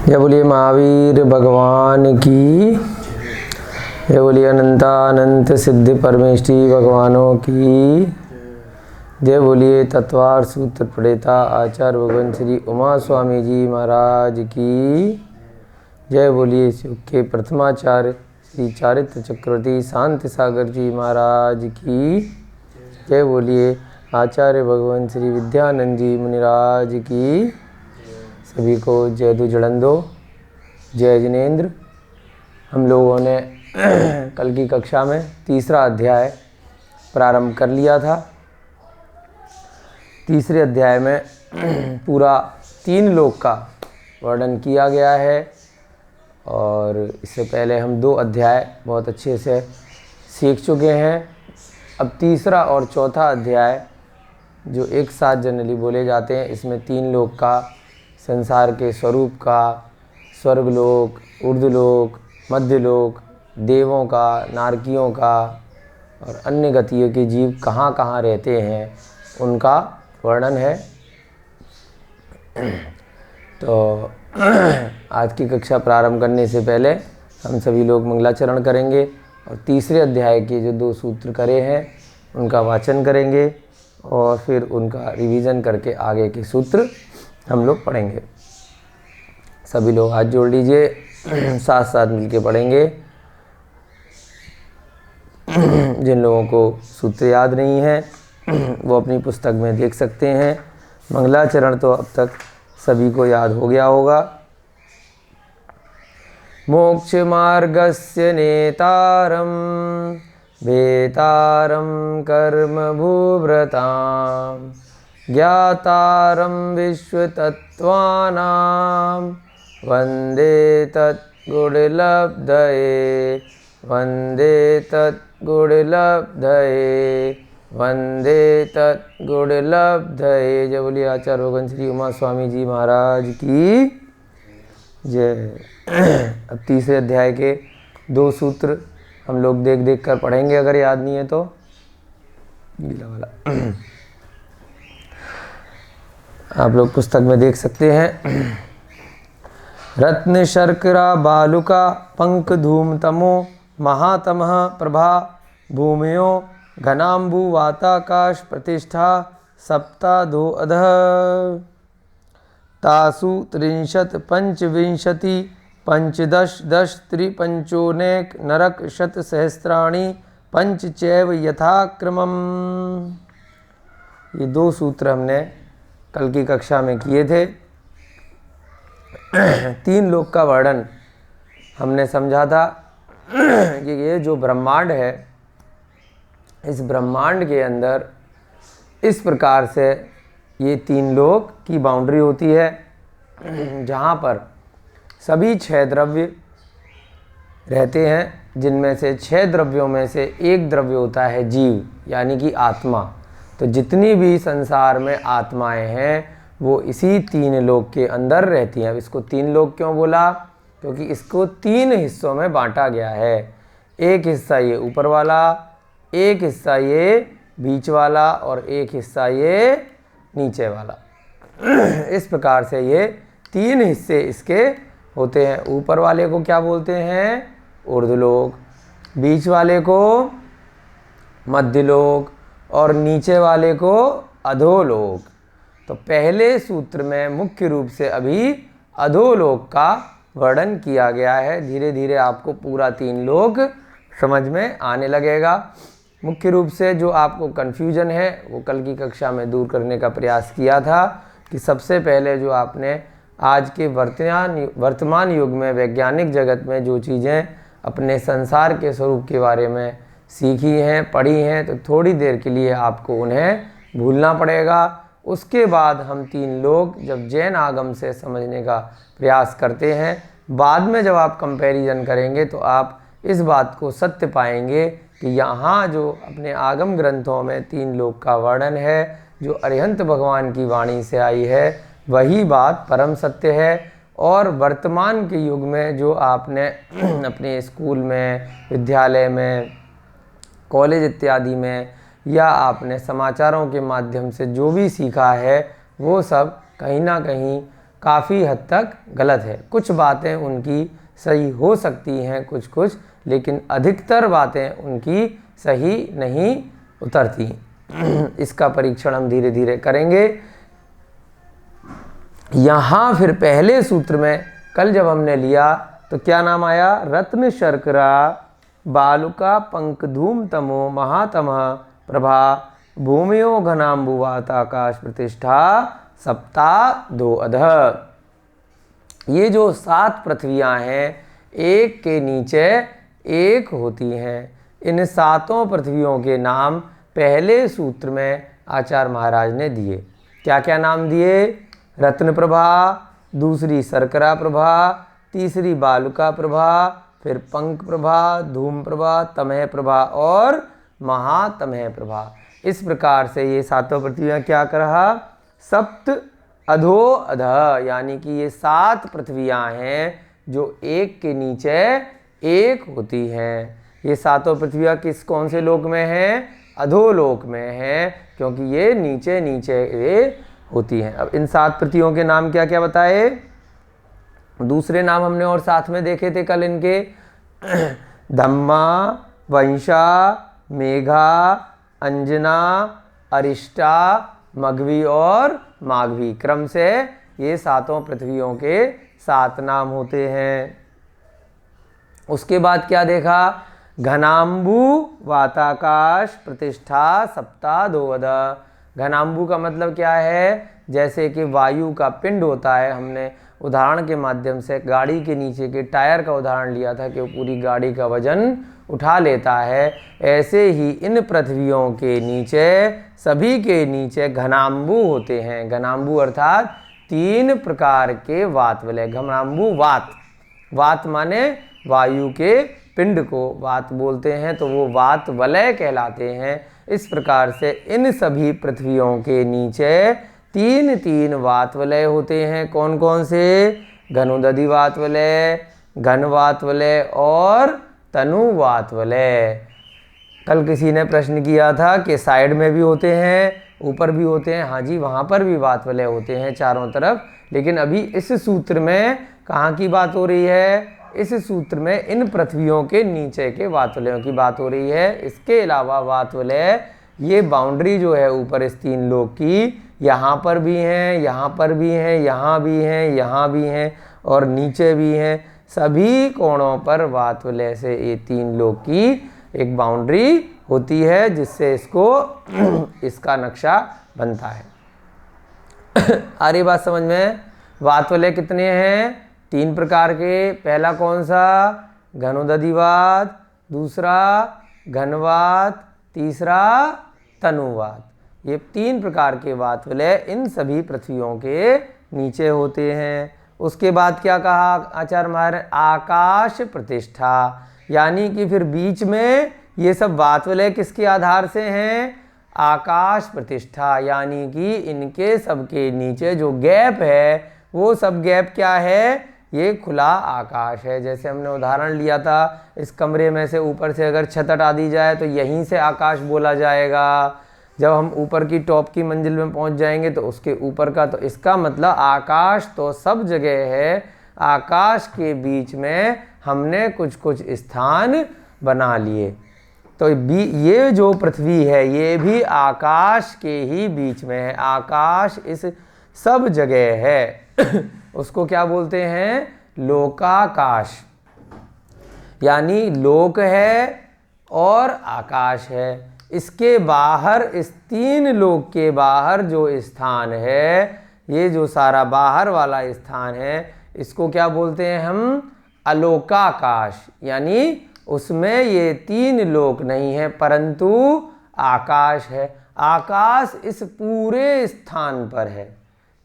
जय बोलिए महावीर भगवान की, जय बोलिए अनंतानंत सिद्ध परमेष्टि भगवानों की, जय बोलिए तत्वार सूत्र प्रणेता आचार्य भगवान श्री उमा स्वामी जी महाराज की, जय बोलिए शिव के प्रथमाचार्य श्री चारित्र चक्रवर्ती शांति सागर जी महाराज की, जय बोलिए आचार्य भगवान श्री विद्यानंद जी मुनिराज की। सभी को जय दो जड़ंदो, जय जिनेन्द्र। हम लोगों ने कल की कक्षा में तीसरा अध्याय प्रारंभ कर लिया था। तीसरे अध्याय में पूरा 3 लोक का वर्णन किया गया है और इससे पहले हम 2 अध्याय बहुत अच्छे से सीख चुके हैं। अब तीसरा और चौथा अध्याय जो एक साथ जनरली बोले जाते हैं, इसमें 3 लोक का, संसार के स्वरूप का, स्वर्गलोक, ऊर्ध्वलोक, मध्यलोक, देवों का, नारकियों का और अन्य गतियों के जीव कहाँ कहाँ रहते हैं उनका वर्णन है। तो आज की कक्षा प्रारंभ करने से पहले हम सभी लोग मंगलाचरण करेंगे और तीसरे अध्याय के जो 2 सूत्र करे हैं उनका वाचन करेंगे और फिर उनका रिवीजन करके आगे के सूत्र हम लोग पढ़ेंगे। सभी लोग हाथ जोड़ लीजिए, साथ साथ मिलके पढ़ेंगे। जिन लोगों को सूत्र याद नहीं है वो अपनी पुस्तक में देख सकते हैं। मंगलाचरण तो अब तक सभी को याद हो गया होगा। मोक्ष मार्गस्य नेतारं वेतारं कर्म भूभृतां ज्ञातारं विश्वतत्त्वानां वन्दे तद्गुणलब्धये, वन्दे तद्गुणलब्धये, वन्दे तद्गुणलब्धये। जय बोलिए आचार्य भगवान श्री उमा स्वामी जी महाराज की जय। अब तीसरे अध्याय के 2 सूत्र हम लोग देख देख कर पढ़ेंगे, अगर याद नहीं है तो। गीला वाला आप लोग पुस्तक में देख सकते हैं। रत्न शर्करा बालुका पंक धूम तमो महातमः प्रभा भूमयो घनाम्बु वाताकाश प्रतिष्ठा सप्ताधो अधः तासु 30 पंचविंशति पंचदश दश त्रिपंचोनेक नरक शत सहस्राणि पंच चैव यथाक्रमम्। ये 2 सूत्र हमने कल की कक्षा में किए थे। 3 लोक का वर्णन हमने समझा था कि ये जो ब्रह्मांड है, इस ब्रह्मांड के अंदर इस प्रकार से ये 3 लोक की बाउंड्री होती है, जहाँ पर सभी 6 द्रव्य रहते हैं, जिनमें से 6 द्रव्यों में से एक द्रव्य होता है जीव, यानी कि आत्मा। तो जितनी भी संसार में आत्माएं हैं वो इसी 3 लोक के अंदर रहती हैं। अब इसको 3 लोक क्यों बोला? क्योंकि इसको 3 हिस्सों में बांटा गया है। एक हिस्सा ये ऊपर वाला, एक हिस्सा ये बीच वाला और एक हिस्सा ये नीचे वाला। इस प्रकार से ये 3 हिस्से इसके होते हैं। ऊपर वाले को क्या बोलते हैं? ऊर्ध्वलोक, बीच वाले को मध्यलोक और नीचे वाले को अधोलोक। तो पहले सूत्र में मुख्य रूप से अभी अधोलोक का वर्णन किया गया है। धीरे धीरे आपको पूरा 3 लोक समझ में आने लगेगा। मुख्य रूप से जो आपको कन्फ्यूजन है वो कल की कक्षा में दूर करने का प्रयास किया था कि सबसे पहले जो आपने आज के वर्तमान युग में वैज्ञानिक जगत में जो चीज़ें अपने संसार के स्वरूप के बारे में सीखी हैं, पढ़ी हैं, तो थोड़ी देर के लिए आपको उन्हें भूलना पड़ेगा। उसके बाद हम 3 लोक जब जैन आगम से समझने का प्रयास करते हैं, बाद में जब आप कंपैरिजन करेंगे तो आप इस बात को सत्य पाएंगे कि यहाँ जो अपने आगम ग्रंथों में 3 लोक का वर्णन है, जो अरिहंत भगवान की वाणी से आई है, वही बात परम सत्य है। और वर्तमान के युग में जो आपने अपने स्कूल में, विद्यालय में, कॉलेज इत्यादि में या आपने समाचारों के माध्यम से जो भी सीखा है वो सब कहीं ना कहीं काफ़ी हद तक गलत है। कुछ बातें उनकी सही हो सकती हैं कुछ, लेकिन अधिकतर बातें उनकी सही नहीं उतरती। इसका परीक्षण हम धीरे धीरे करेंगे। यहाँ फिर पहले सूत्र में कल जब हमने लिया तो क्या नाम आया? रत्न शर्करा बालुका पंक धूम तमो महातमः प्रभा भूमियो घनाम्बुवात आकाश प्रतिष्ठा सप्ता दो अधः। ये जो 7 पृथ्वियाँ हैं एक के नीचे एक होती हैं। इन 7 पृथ्वियों के नाम पहले सूत्र में आचार्य महाराज ने दिए। क्या क्या नाम दिए? रत्न प्रभा, दूसरी शर्करा प्रभा, तीसरी बालुका प्रभा, फिर पंक प्रभा, धूम प्रभा, तमह प्रभा और महातमह प्रभा। इस प्रकार से ये 7 पृथ्वियाँ क्या कहा? सप्त अधो अधः, यानी कि ये 7 पृथ्वियाँ हैं जो एक के नीचे एक होती हैं। ये 7 पृथ्वियाँ कौन से लोक में हैं? अधोलोक में हैं, क्योंकि ये नीचे नीचे ये होती हैं। अब इन 7 पृथ्वियों के नाम क्या क्या बताए? दूसरे नाम हमने और साथ में देखे थे कल इनके। धम्मा, वंशा, मेघा, अंजना, अरिष्टा, मघवी और माघवी, क्रम से ये 7 पृथ्वियों के 7 नाम होते हैं। उसके बाद क्या देखा? घनाम्बु वाताकाश प्रतिष्ठा सप्ता दो अधः। घनाम्बु का मतलब क्या है? जैसे कि वायु का पिंड होता है। हमने उदाहरण के माध्यम से गाड़ी के नीचे के टायर का उदाहरण लिया था कि वो पूरी गाड़ी का वजन उठा लेता है। ऐसे ही इन पृथ्वियों के नीचे, सभी के नीचे घनाम्बु होते हैं। घनाम्बु अर्थात 3 प्रकार के वात वलय। घनाम्बु वात, वात माने वायु के पिंड को वात बोलते हैं, तो वो वात वलय कहलाते हैं। इस प्रकार से इन सभी पृथ्वियों के नीचे 3 वात वलय होते हैं। कौन कौन से? घनोदधि वात वलय, घन वात वलय और तनु वात वलय। कल किसी ने प्रश्न किया था कि साइड में भी होते हैं, ऊपर भी होते हैं। हाँ जी, वहाँ पर भी वात वलय होते हैं चारों तरफ। लेकिन अभी इस सूत्र में कहाँ की बात हो रही है? इस सूत्र में इन पृथ्वियों के नीचे के वात वलयों की बात हो रही है। इसके अलावा वात वलय, ये बाउंड्री जो है ऊपर इस 3 लोक की, यहाँ पर भी हैं, यहाँ पर भी हैं, यहाँ भी हैं, यहाँ भी हैं और नीचे भी हैं। सभी कोणों पर वात वलय से ये 3 लोक की एक बाउंड्री होती है, जिससे इसको इसका नक्शा बनता है। आ रही बात समझ में? वात वलय कितने हैं? 3 प्रकार के। पहला कौन सा? घनोदधिवात, दूसरा घनवात, तीसरा तनुवात। ये 3 प्रकार के वात वलय इन सभी पृथ्वियों के नीचे होते हैं। उसके बाद क्या कहा आचार्य महाराज? आकाश प्रतिष्ठा, यानी कि फिर बीच में ये सब वात वलय किसके आधार से हैं? आकाश प्रतिष्ठा, यानी कि इनके सबके नीचे जो गैप है वो सब गैप क्या है? ये खुला आकाश है। जैसे हमने उदाहरण लिया था, इस कमरे में से ऊपर से अगर छत हटा दी जाए तो यहीं से आकाश बोला जाएगा। जब हम ऊपर की टॉप की मंजिल में पहुंच जाएंगे तो उसके ऊपर का, तो इसका मतलब आकाश तो सब जगह है। आकाश के बीच में हमने कुछ कुछ स्थान बना लिए। तो ये जो पृथ्वी है ये भी आकाश के ही बीच में है। आकाश इस सब जगह है। उसको क्या बोलते हैं? लोकाकाश, यानी लोक है और आकाश है। इसके बाहर, इस 3 लोक के बाहर जो स्थान है, ये जो सारा बाहर वाला स्थान है, इसको क्या बोलते हैं हम? अलोकाकाश। यानी उसमें ये 3 लोक नहीं है, परंतु आकाश है। आकाश इस पूरे स्थान पर है,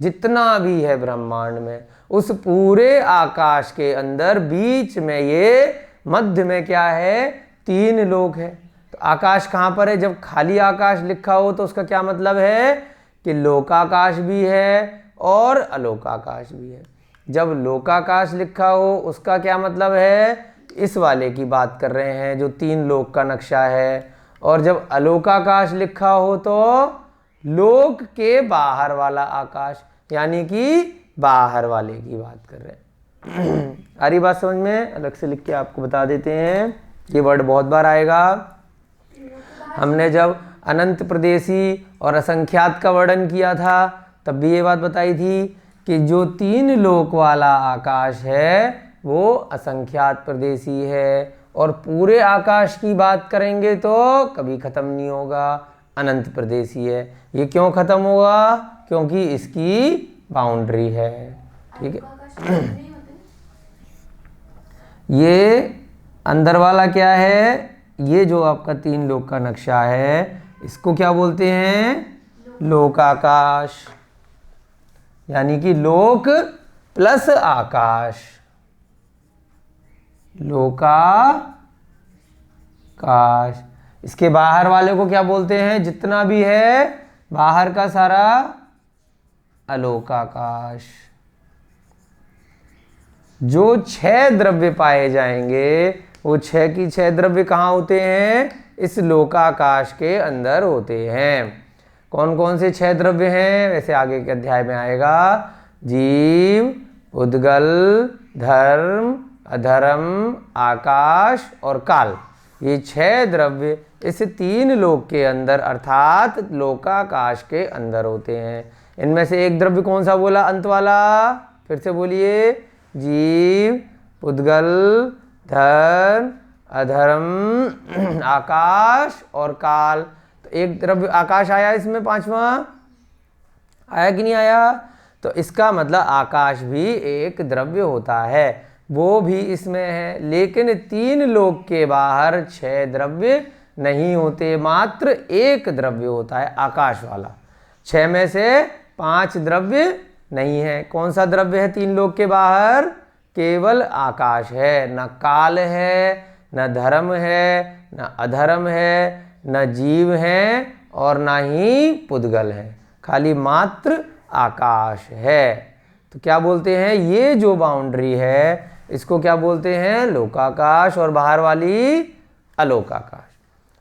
जितना भी है ब्रह्मांड में, उस पूरे आकाश के अंदर बीच में ये मध्य में क्या है? 3 लोक है। तो आकाश कहाँ पर है? जब खाली आकाश लिखा हो तो उसका क्या मतलब है? कि लोकाकाश भी है और अलोकाकाश भी है। जब लोकाकाश लिखा हो उसका क्या मतलब है? इस वाले की बात कर रहे हैं जो 3 लोक का नक्शा है। और जब अलोकाकाश लिखा हो तो लोक के बाहर वाला आकाश। यानी कि बाहर वाले की बात कर रहे हैं। आ रही बात समझ में? अलग से लिख के आपको बता देते हैं, ये वर्ड बहुत बार आएगा। हमने जब अनंत प्रदेशी और असंख्यात का वर्णन किया था तब भी ये बात बताई थी कि जो 3 लोक वाला आकाश है वो असंख्यात प्रदेशी है, और पूरे आकाश की बात करेंगे तो कभी खत्म नहीं होगा, अनंत प्रदेशी है। ये क्यों खत्म होगा? क्योंकि इसकी बाउंड्री है। ठीक है। ये अंदर वाला क्या है? ये जो आपका 3 लोक का नक्शा है इसको क्या बोलते हैं? लोकाकाश, यानी कि लोक प्लस आकाश, लोकाकाश। इसके बाहर वाले को क्या बोलते हैं? जितना भी है बाहर का सारा अलोकाकाश। जो 6 द्रव्य पाए जाएंगे वो 6 की 6 द्रव्य कहाँ होते हैं? इस लोकाकाश के अंदर होते हैं। कौन कौन से 6 द्रव्य हैं? वैसे आगे के अध्याय में आएगा। जीव, उद्गल, धर्म, अधर्म, आकाश और काल। ये 6 द्रव्य इस 3 लोक के अंदर अर्थात लोकाकाश के अंदर होते हैं। इनमें से एक द्रव्य कौन सा बोला? अंत वाला, फिर से बोलिए। जीव, उद्गल, धर्म, अधर्म, आकाश और काल। तो एक द्रव्य आकाश आया इसमें, 5वां आया कि नहीं आया? तो इसका मतलब आकाश भी एक द्रव्य होता है, वो भी इसमें है। लेकिन 3 लोक के बाहर 6 द्रव्य नहीं होते, मात्र एक द्रव्य होता है आकाश वाला। 6 में से 5 द्रव्य नहीं है। कौन सा द्रव्य है 3 लोक के बाहर? केवल आकाश है। न काल है, न धर्म है, न अधर्म है, न जीव है और न ही पुद्गल है, खाली मात्र आकाश है। तो क्या बोलते हैं? ये जो बाउंड्री है इसको क्या बोलते हैं? लोकाकाश, और बाहर वाली अलोकाकाश।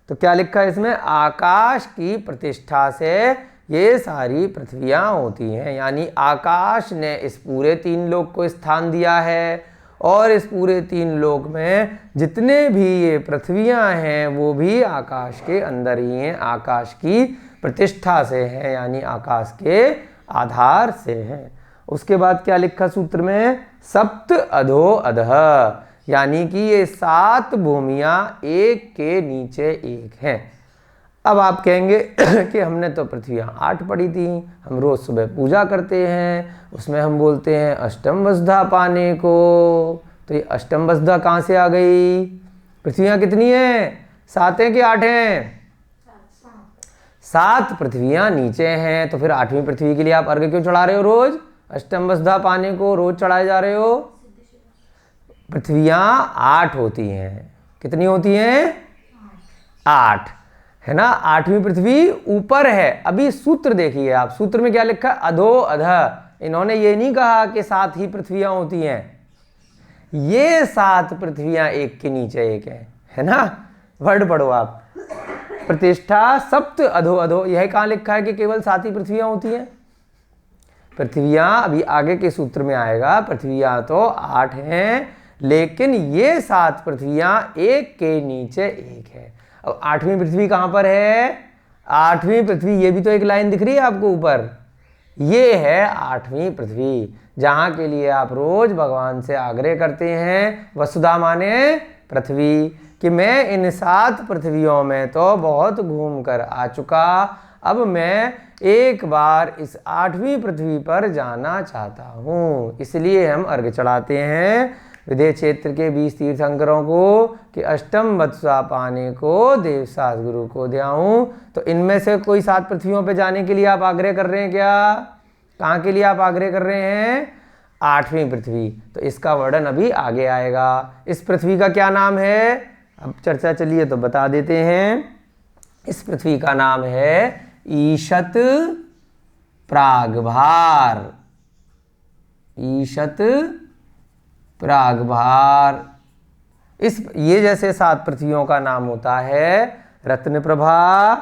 तो क्या लिखा है इसमें? आकाश की प्रतिष्ठा से ये सारी पृथ्वियाँ होती हैं, यानी आकाश ने इस पूरे 3 लोक को स्थान दिया है, और इस पूरे 3 लोक में जितने भी ये पृथ्वियाँ हैं वो भी आकाश के अंदर ही हैं, आकाश की प्रतिष्ठा से हैं, यानी आकाश के आधार से हैं। उसके बाद क्या लिखा सूत्र में? सप्त अधो अधः, यानी कि ये 7 भूमियाँ एक के नीचे एक हैं। अब आप कहेंगे कि हमने तो पृथ्वियाँ 8 पढ़ी थी, हम रोज सुबह पूजा करते हैं, उसमें हम बोलते हैं अष्टम वसुधा पाने को। तो ये अष्टम वसुधा कहाँ से आ गई? पृथ्वियाँ कितनी हैं? 7 हैं कि 8 हैं? 7 पृथ्वियाँ नीचे हैं। तो फिर 8वीं पृथ्वी के लिए आप अर्घ्य क्यों चढ़ा रहे हो? रोज अष्टम वसुधा पाने को रोज चढ़ाए जा रहे हो। पृथ्वियाँ 8 होती हैं। कितनी होती हैं? 8 है ना। 8वीं पृथ्वी ऊपर है। अभी सूत्र देखिए आप, सूत्र में क्या लिखा है? अधो अधः। इन्होंने ये नहीं कहा कि 7 ही पृथ्वियां होती हैं, ये 7 पृथ्वियां एक के नीचे एक है ना। वर्ड पढ़ो आप, प्रतिष्ठा सप्त अधो अधो। यह कहाँ लिखा है कि केवल 7 ही पृथ्वियां होती हैं? पृथ्वियां अभी आगे के सूत्र में आएगा, पृथ्वियां तो 8 हैं, लेकिन ये 7 पृथ्वियां एक के नीचे एक है। अब 8वीं पृथ्वी कहाँ पर है? 8वीं पृथ्वी, ये भी तो एक लाइन दिख रही है आपको ऊपर, ये है 8वीं पृथ्वी, जहाँ के लिए आप रोज भगवान से आग्रह करते हैं, वसुधा माने पृथ्वी, कि मैं इन 7 पृथ्वियों में तो बहुत घूम कर आ चुका, अब मैं एक बार इस 8वीं पृथ्वी पर जाना चाहता हूँ। इसलिए हम अर्घ्य चढ़ाते हैं विदेह क्षेत्र के 20 तीर्थंकरों को कि अष्टम वत्सा पाने को देवसास गुरु को ध्याऊं। तो इनमें से कोई 7 पृथ्वियों पे जाने के लिए आप आग्रह कर रहे हैं क्या? कहाँ के लिए आप आग्रह कर रहे हैं? 8वीं पृथ्वी। तो इसका वर्णन अभी आगे आएगा। इस पृथ्वी का क्या नाम है? अब चर्चा चलिए तो बता देते हैं। इस पृथ्वी का नाम है ईशत प्रागभार। ईशत प्रागभार। ये जैसे 7 पृथ्वियों का नाम होता है रत्नप्रभा,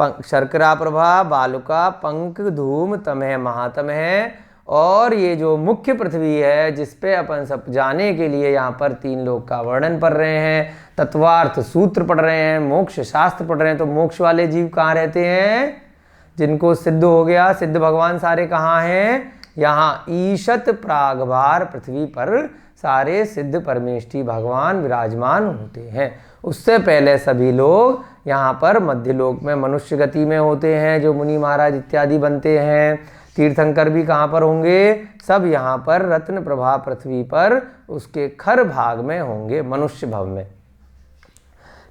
शर्करा प्रभा, बालुका, पंक, धूम, तमह, महातमह। और ये जो मुख्य पृथ्वी है जिस पे अपन सब जाने के लिए यहाँ पर 3 लोक का वर्णन पढ़ रहे हैं, तत्वार्थ सूत्र पढ़ रहे हैं, मोक्ष शास्त्र पढ़ रहे हैं, तो मोक्ष वाले जीव कहाँ रहते हैं? जिनको सिद्ध हो गया, सिद्ध भगवान सारे कहाँ हैं? यहाँ ईशत प्रागभार पृथ्वी पर सारे सिद्ध परमेष्ठी भगवान विराजमान होते हैं। उससे पहले सभी लोग यहाँ पर मध्यलोक में मनुष्य गति में होते हैं, जो मुनि महाराज इत्यादि बनते हैं। तीर्थंकर भी कहाँ पर होंगे? सब यहाँ पर रत्न प्रभा पृथ्वी पर उसके खर भाग में होंगे, मनुष्य भव में।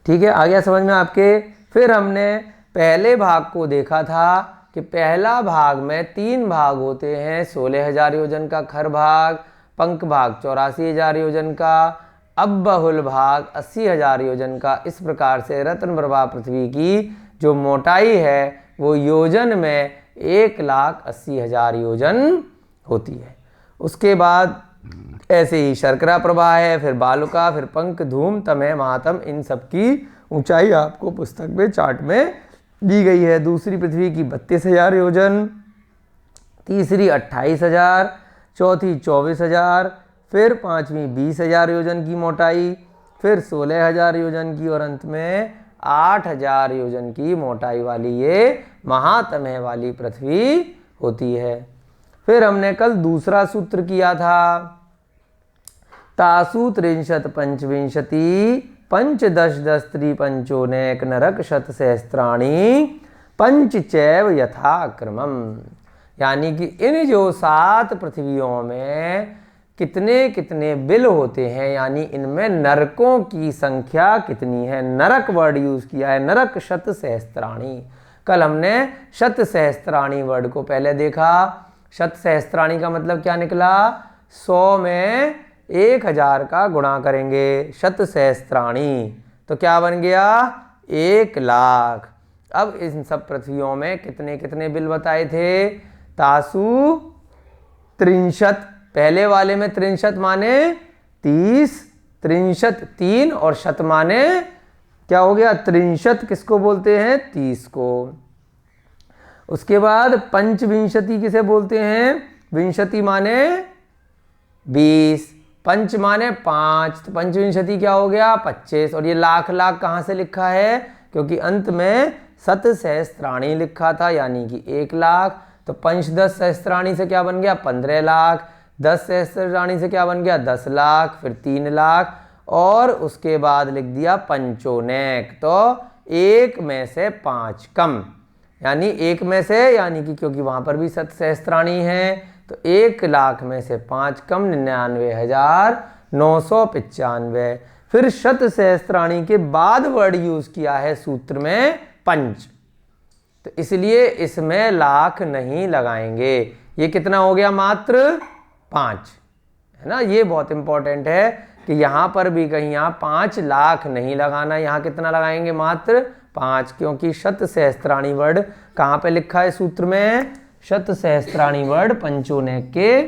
ठीक है, आ गया समझ में आपके? फिर हमने पहले भाग को देखा था कि पहला भाग में 3 भाग होते हैं, 16,000 योजन का खर भाग, पंख भाग 84,000 योजन का, अब्बहुल भाग 80,000 योजन का। इस प्रकार से रत्न प्रभा पृथ्वी की जो मोटाई है वो योजन में 1,80,000 योजन होती है। उसके बाद ऐसे ही शर्करा प्रभा है, फिर बालुका, फिर पंख, धूम, तमह, महातम। इन सब की ऊंचाई आपको पुस्तक में चार्ट में दी गई है। दूसरी पृथ्वी की 32,000 योजन, तीसरी 28,000, चौथी 24,000, फिर पांचवी 20,000 योजन की मोटाई, फिर 16,000 योजन की, और अंत में 8,000 योजन की मोटाई वाली ये महातमह वाली पृथ्वी होती है। फिर हमने कल दूसरा सूत्र किया था, तासु 63 पंचविंशति पंचदश दश त्रिपंचोनेक नरक शत सहस्त्राणी पंच चैव यथाक्रमम। यानी कि इन जो 7 पृथ्वियों में कितने कितने बिल होते हैं, यानी इनमें नरकों की संख्या कितनी है। नरक वर्ड यूज किया है, नरक शत सहस्त्राणी। कल हमने शत सहस्त्राणी वर्ड को पहले देखा। शत सहस्त्राणी का मतलब क्या निकला? 100 में 1000 का गुणा करेंगे, शत सहस्त्राणी, तो क्या बन गया? 1,00,000। अब इन सब पृथ्वियों में कितने कितने बिल बताए थे? तासु 63, पहले वाले में 63 माने 30, 63 3, और शत माने क्या हो गया? 63 किसको बोलते हैं? 30 को। उसके बाद पंचविंशति किसे बोलते हैं? विंशति माने 20, पंच माने 5, तो पंचविंशति क्या हो गया? 25। और ये लाख लाख कहाँ से लिखा है? क्योंकि अंत में शत सहस्त्राणी लिखा था, यानी कि 1,00,000। तो पंच 10 सहस्त्राणी से क्या बन गया? 15,00,000। 10 सहस्त्राणी से क्या बन गया? 10,00,000, फिर 3,00,000, और उसके बाद लिख दिया पंचोनेक, तो 1 में से 5 कम, यानी 1 में से, यानी कि क्योंकि वहां पर भी शत सहस्त्राणी है, तो 1,00,000 में से 5 कम 99,995। फिर शत सहस्त्राणी के बाद वर्ड यूज किया है सूत्र में पंच, तो इसलिए इसमें लाख नहीं लगाएंगे। ये कितना हो गया? मात्र 5, है ना। ये बहुत इंपॉर्टेंट है कि यहाँ पर भी कहीं यहाँ 5,00,000 नहीं लगाना, यहाँ कितना लगाएंगे? मात्र 5, क्योंकि शत सहस्त्राणी वर्ड कहाँ पे लिखा है सूत्र में? शत सहस्त्राणी वर्ड पंचोनेक के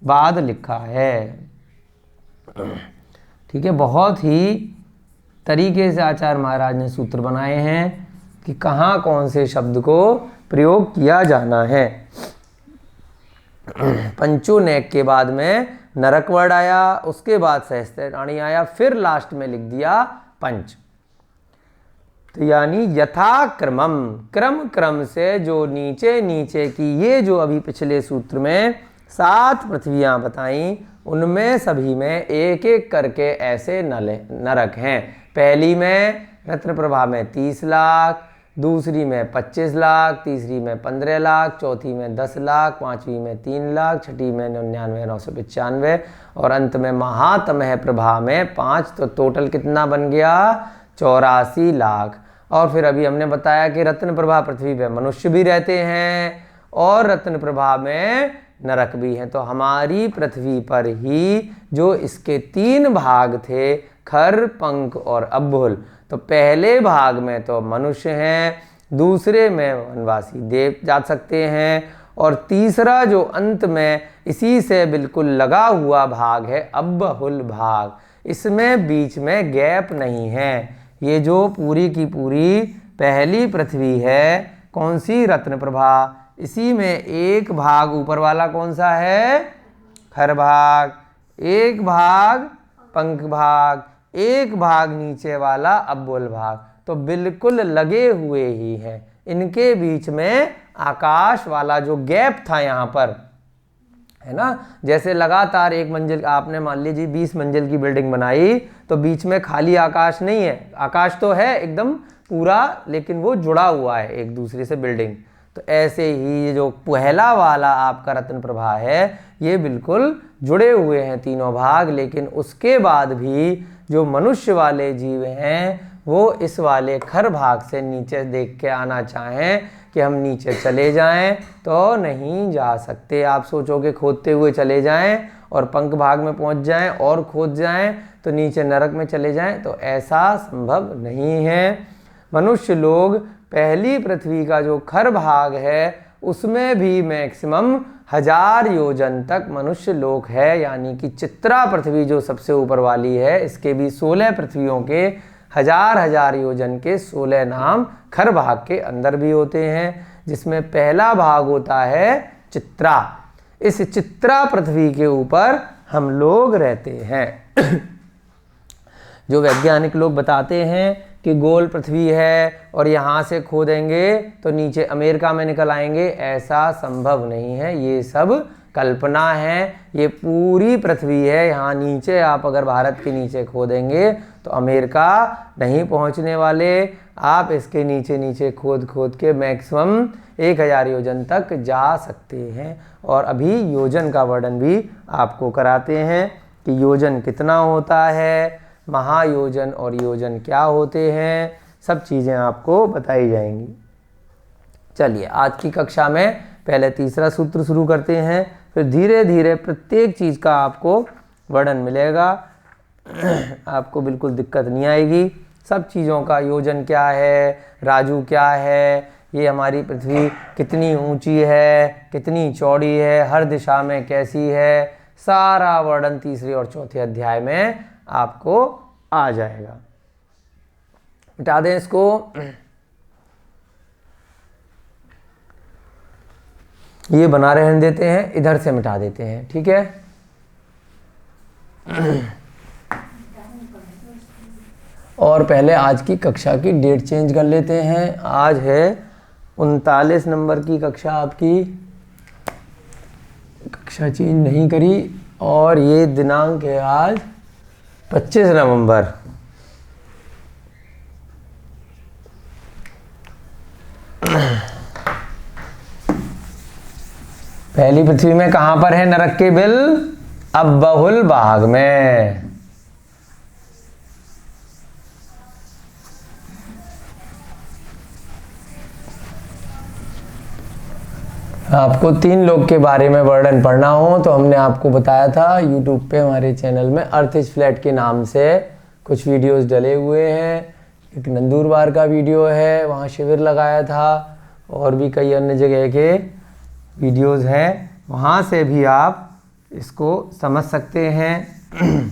बाद लिखा है। ठीक है, बहुत ही तरीके से आचार्य महाराज ने सूत्र बनाए हैं कि कहाँ कौन से शब्द को प्रयोग किया जाना है। पंचोनेक के बाद में नरक वर्ड आया, उसके बाद सहस्त्राणी आया, फिर लास्ट में लिख दिया पंच। तो यानी यथाक्रमम, क्रम क्रम से जो नीचे नीचे की ये जो अभी पिछले सूत्र में 7 पृथ्वियां बताई, उनमें सभी में एक एक करके ऐसे नरक हैं। पहली में रत्न प्रभा में 30,00,000, दूसरी में 25,00,000, तीसरी में 15,00,000, चौथी में 10,00,000, पांचवी में 3,00,000, छठी में 99,995, और अंत में महातमह प्रभा में 5। तो टोटल कितना बन गया? 84,00,000। और फिर अभी हमने बताया कि रत्न प्रभा पृथ्वी पे मनुष्य भी रहते हैं और रत्न प्रभा में नरक भी हैं। तो हमारी पृथ्वी पर ही जो इसके 3 भाग थे, खर, पंख और अब्बुल, तो पहले भाग में तो मनुष्य हैं, दूसरे में वनवासी देव जा सकते हैं, और तीसरा जो अंत में इसी से बिल्कुल लगा हुआ भाग है अब्बहुल भाग, इसमें बीच में गैप नहीं है। ये जो पूरी की पूरी पहली पृथ्वी है कौन सी? रत्न प्रभा। इसी में एक भाग ऊपर वाला कौन सा है? खर भाग, एक भाग पंख भाग, एक भाग नीचे वाला अव्वल भाग। तो बिल्कुल लगे हुए ही हैं। इनके बीच में आकाश वाला जो गैप था यहाँ पर, है ना, जैसे लगातार एक मंजिल, आपने मान लीजिए 20 मंजिल की बिल्डिंग बनाई तो बीच में खाली आकाश नहीं है, आकाश तो है एकदम पूरा, लेकिन वो जुड़ा हुआ है एक दूसरे से बिल्डिंग। तो ऐसे ही ये जो पहला वाला आपका रत्न प्रभा है ये बिल्कुल जुड़े हुए हैं तीनों भाग। लेकिन उसके बाद भी जो मनुष्य वाले जीव हैं वो इस वाले खर भाग से नीचे देख के आना चाहें कि हम नीचे चले जाएं तो नहीं जा सकते। आप सोचोगे खोदते हुए चले जाएं और पंख भाग में पहुंच जाएं और खोद जाएं तो नीचे नरक में चले जाएं, तो ऐसा संभव नहीं है। मनुष्य लोग पहली पृथ्वी का जो खर भाग है उसमें भी मैक्सिमम 1000 योजन तक मनुष्य लोक है, यानी कि चित्रा पृथ्वी जो सबसे ऊपर वाली है इसके भी 16 पृथ्वियों के 1000 योजन के 16 नाम खर भाग के अंदर भी होते हैं, जिसमें पहला भाग होता है चित्रा। इस चित्रा पृथ्वी के ऊपर हम लोग रहते हैं। जो वैज्ञानिक लोग बताते हैं कि गोल पृथ्वी है और यहाँ से खोदेंगे तो नीचे अमेरिका में निकल आएंगे, ऐसा संभव नहीं है, ये सब कल्पना है। ये पूरी पृथ्वी है, यहाँ नीचे आप अगर भारत के नीचे खोदेंगे तो अमेरिका नहीं पहुँचने वाले। आप इसके नीचे नीचे खोद खोद के मैक्सिमम 1000 योजन तक जा सकते हैं। और अभी योजन का वर्णन भी आपको कराते हैं कि योजन कितना होता है, महायोजन और योजन क्या होते हैं, सब चीज़ें आपको बताई जाएंगी। चलिए आज की कक्षा में पहले तीसरा सूत्र शुरू करते हैं, फिर धीरे धीरे प्रत्येक चीज़ का आपको वर्णन मिलेगा। आपको बिल्कुल दिक्कत नहीं आएगी। सब चीज़ों का योजन क्या है, राजू क्या है, ये हमारी पृथ्वी कितनी ऊंची है, कितनी चौड़ी है, हर दिशा में कैसी है, सारा वर्णन तीसरे और चौथे अध्याय में आपको आ जाएगा। मिटा दें इसको। ये बना रहने देते हैं, इधर से मिटा देते हैं, ठीक है। और पहले आज की कक्षा की डेट चेंज कर लेते हैं। आज है 39 नंबर की कक्षा आपकी, कक्षा चेंज नहीं करी, और ये दिनांक है आज 25 नवंबर। पहली पृथ्वी में कहां पर है नरक के बिल? अव्वहुल भाग में। आपको 3 लोग के बारे में वर्णन पढ़ना हो तो हमने आपको बताया था YouTube पे हमारे चैनल में अर्थ इज फ्लैट के नाम से कुछ वीडियोस डले हुए हैं। एक नंदुरबार का वीडियो है, वहाँ शिविर लगाया था, और भी कई अन्य जगह के वीडियोस हैं, वहाँ से भी आप इसको समझ सकते हैं।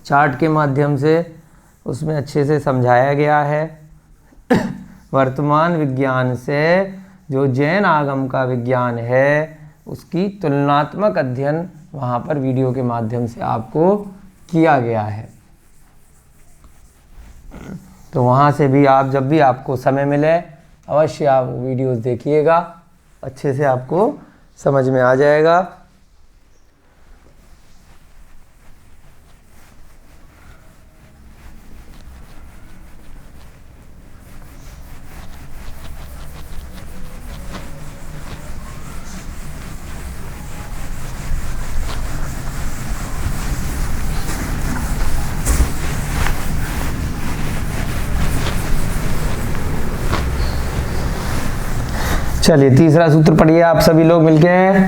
चार्ट के माध्यम से उसमें अच्छे से समझाया गया है। वर्तमान विज्ञान से जो जैन आगम का विज्ञान है उसकी तुलनात्मक अध्ययन वहाँ पर वीडियो के माध्यम से आपको किया गया है। तो वहाँ से भी आप जब भी आपको समय मिले अवश्य आप वीडियोस देखिएगा, अच्छे से आपको समझ में आ जाएगा। चलिए तीसरा सूत्र पढ़िए आप सभी लोग मिलके।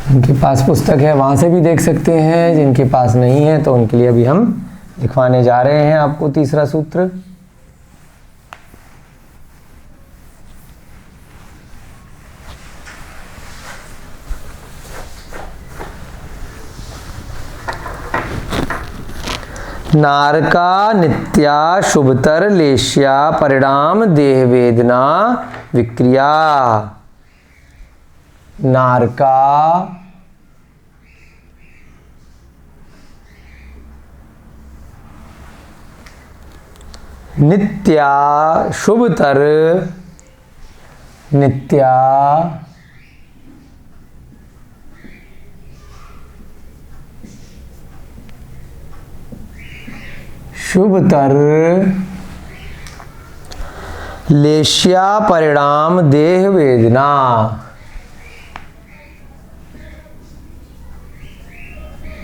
जिनके पास पुस्तक है वहाँ से भी देख सकते हैं, जिनके पास नहीं है तो उनके लिए अभी हम लिखवाने जा रहे हैं आपको तीसरा सूत्र। नारका नित्या शुभतर लेश्या परिणाम देह वेदना विक्रिया। नारका नित्या शुभतर नित्या शुभतर लेश्या परिणाम देह वेदना।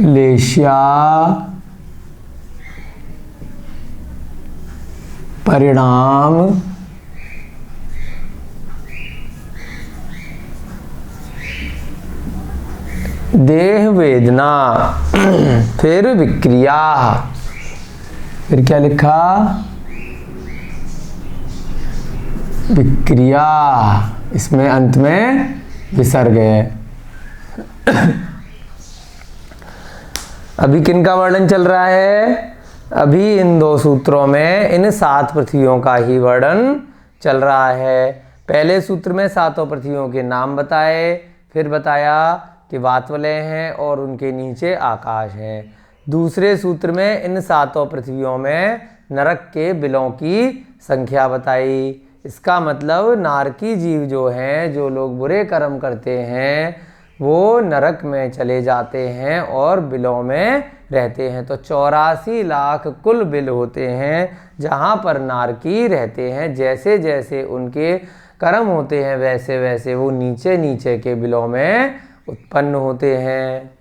लेश्या परिणाम देह वेदना। फिर विक्रिया, फिर क्या लिखा? विक्रिया, इसमें अंत में विसर्ग है। अभी किन का वर्णन चल रहा है? अभी इन दो सूत्रों में इन 7 पृथ्वियों का ही वर्णन चल रहा है। पहले सूत्र में 7 पृथ्वियों के नाम बताए, फिर बताया कि वातवलय हैं और उनके नीचे आकाश है। दूसरे सूत्र में इन 7 पृथ्वियों में नरक के बिलों की संख्या बताई। इसका मतलब नारकी जीव जो हैं, जो लोग बुरे कर्म करते हैं, वो नरक में चले जाते हैं और बिलों में रहते हैं। तो 84 लाख कुल बिल होते हैं जहाँ पर नारकी रहते हैं। जैसे जैसे उनके कर्म होते हैं वैसे वैसे वो नीचे नीचे के बिलों में उत्पन्न होते हैं।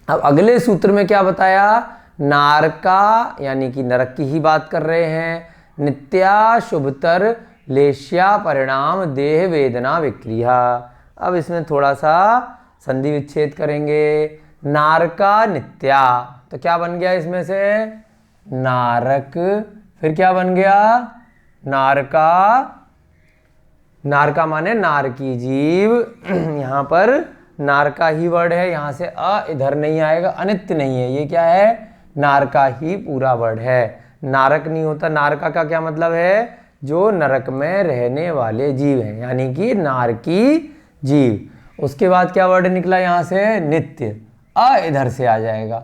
अब अगले सूत्र में क्या बताया? नारका यानी कि नरक की ही बात कर रहे हैं। नित्या शुभतर लेश्या परिणाम देह वेदना विक्रिया। अब इसमें थोड़ा सा संधि विच्छेद करेंगे। नारका नित्या, तो क्या बन गया इसमें से? नारक। फिर क्या बन गया? नारका। नारका माने नारकी जीव। यहाँ पर नारका ही वर्ड है, यहाँ से इधर नहीं आएगा, अनित्य नहीं है। ये क्या है? नारका ही पूरा वर्ड है, नारक नहीं होता। नारका का क्या मतलब है? जो नरक में रहने वाले जीव हैं, यानी कि नारकी जीव। उसके बाद क्या वर्ड निकला यहाँ से? नित्य। इधर से आ जाएगा,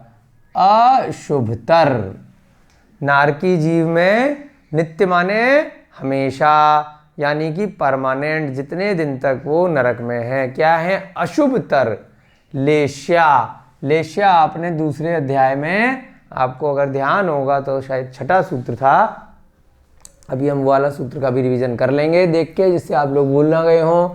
अशुभतर। नारकी जीव में नित्य माने हमेशा, यानी कि परमानेंट, जितने दिन तक वो नरक में है। क्या है? अशुभतर लेश्या। लेश्या आपने दूसरे अध्याय में, आपको अगर ध्यान होगा तो शायद 6ठा सूत्र था। अभी हम वाला सूत्र का भी रिवीजन कर लेंगे देख के, जिससे आप लोग भूल ना गए हों।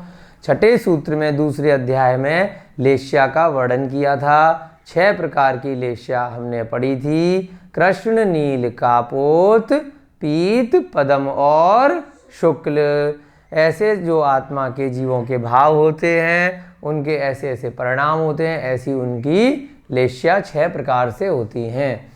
6ठे सूत्र में दूसरे अध्याय में लेश्या का वर्णन किया था। 6 प्रकार की लेश्या हमने पढ़ी थी। कृष्ण, नील, कापोत, पीत, पद्म और शुक्ल। ऐसे जो आत्मा के जीवों के भाव होते हैं, उनके ऐसे ऐसे परिणाम होते हैं, ऐसी उनकी लेश्या 6 प्रकार से होती हैं।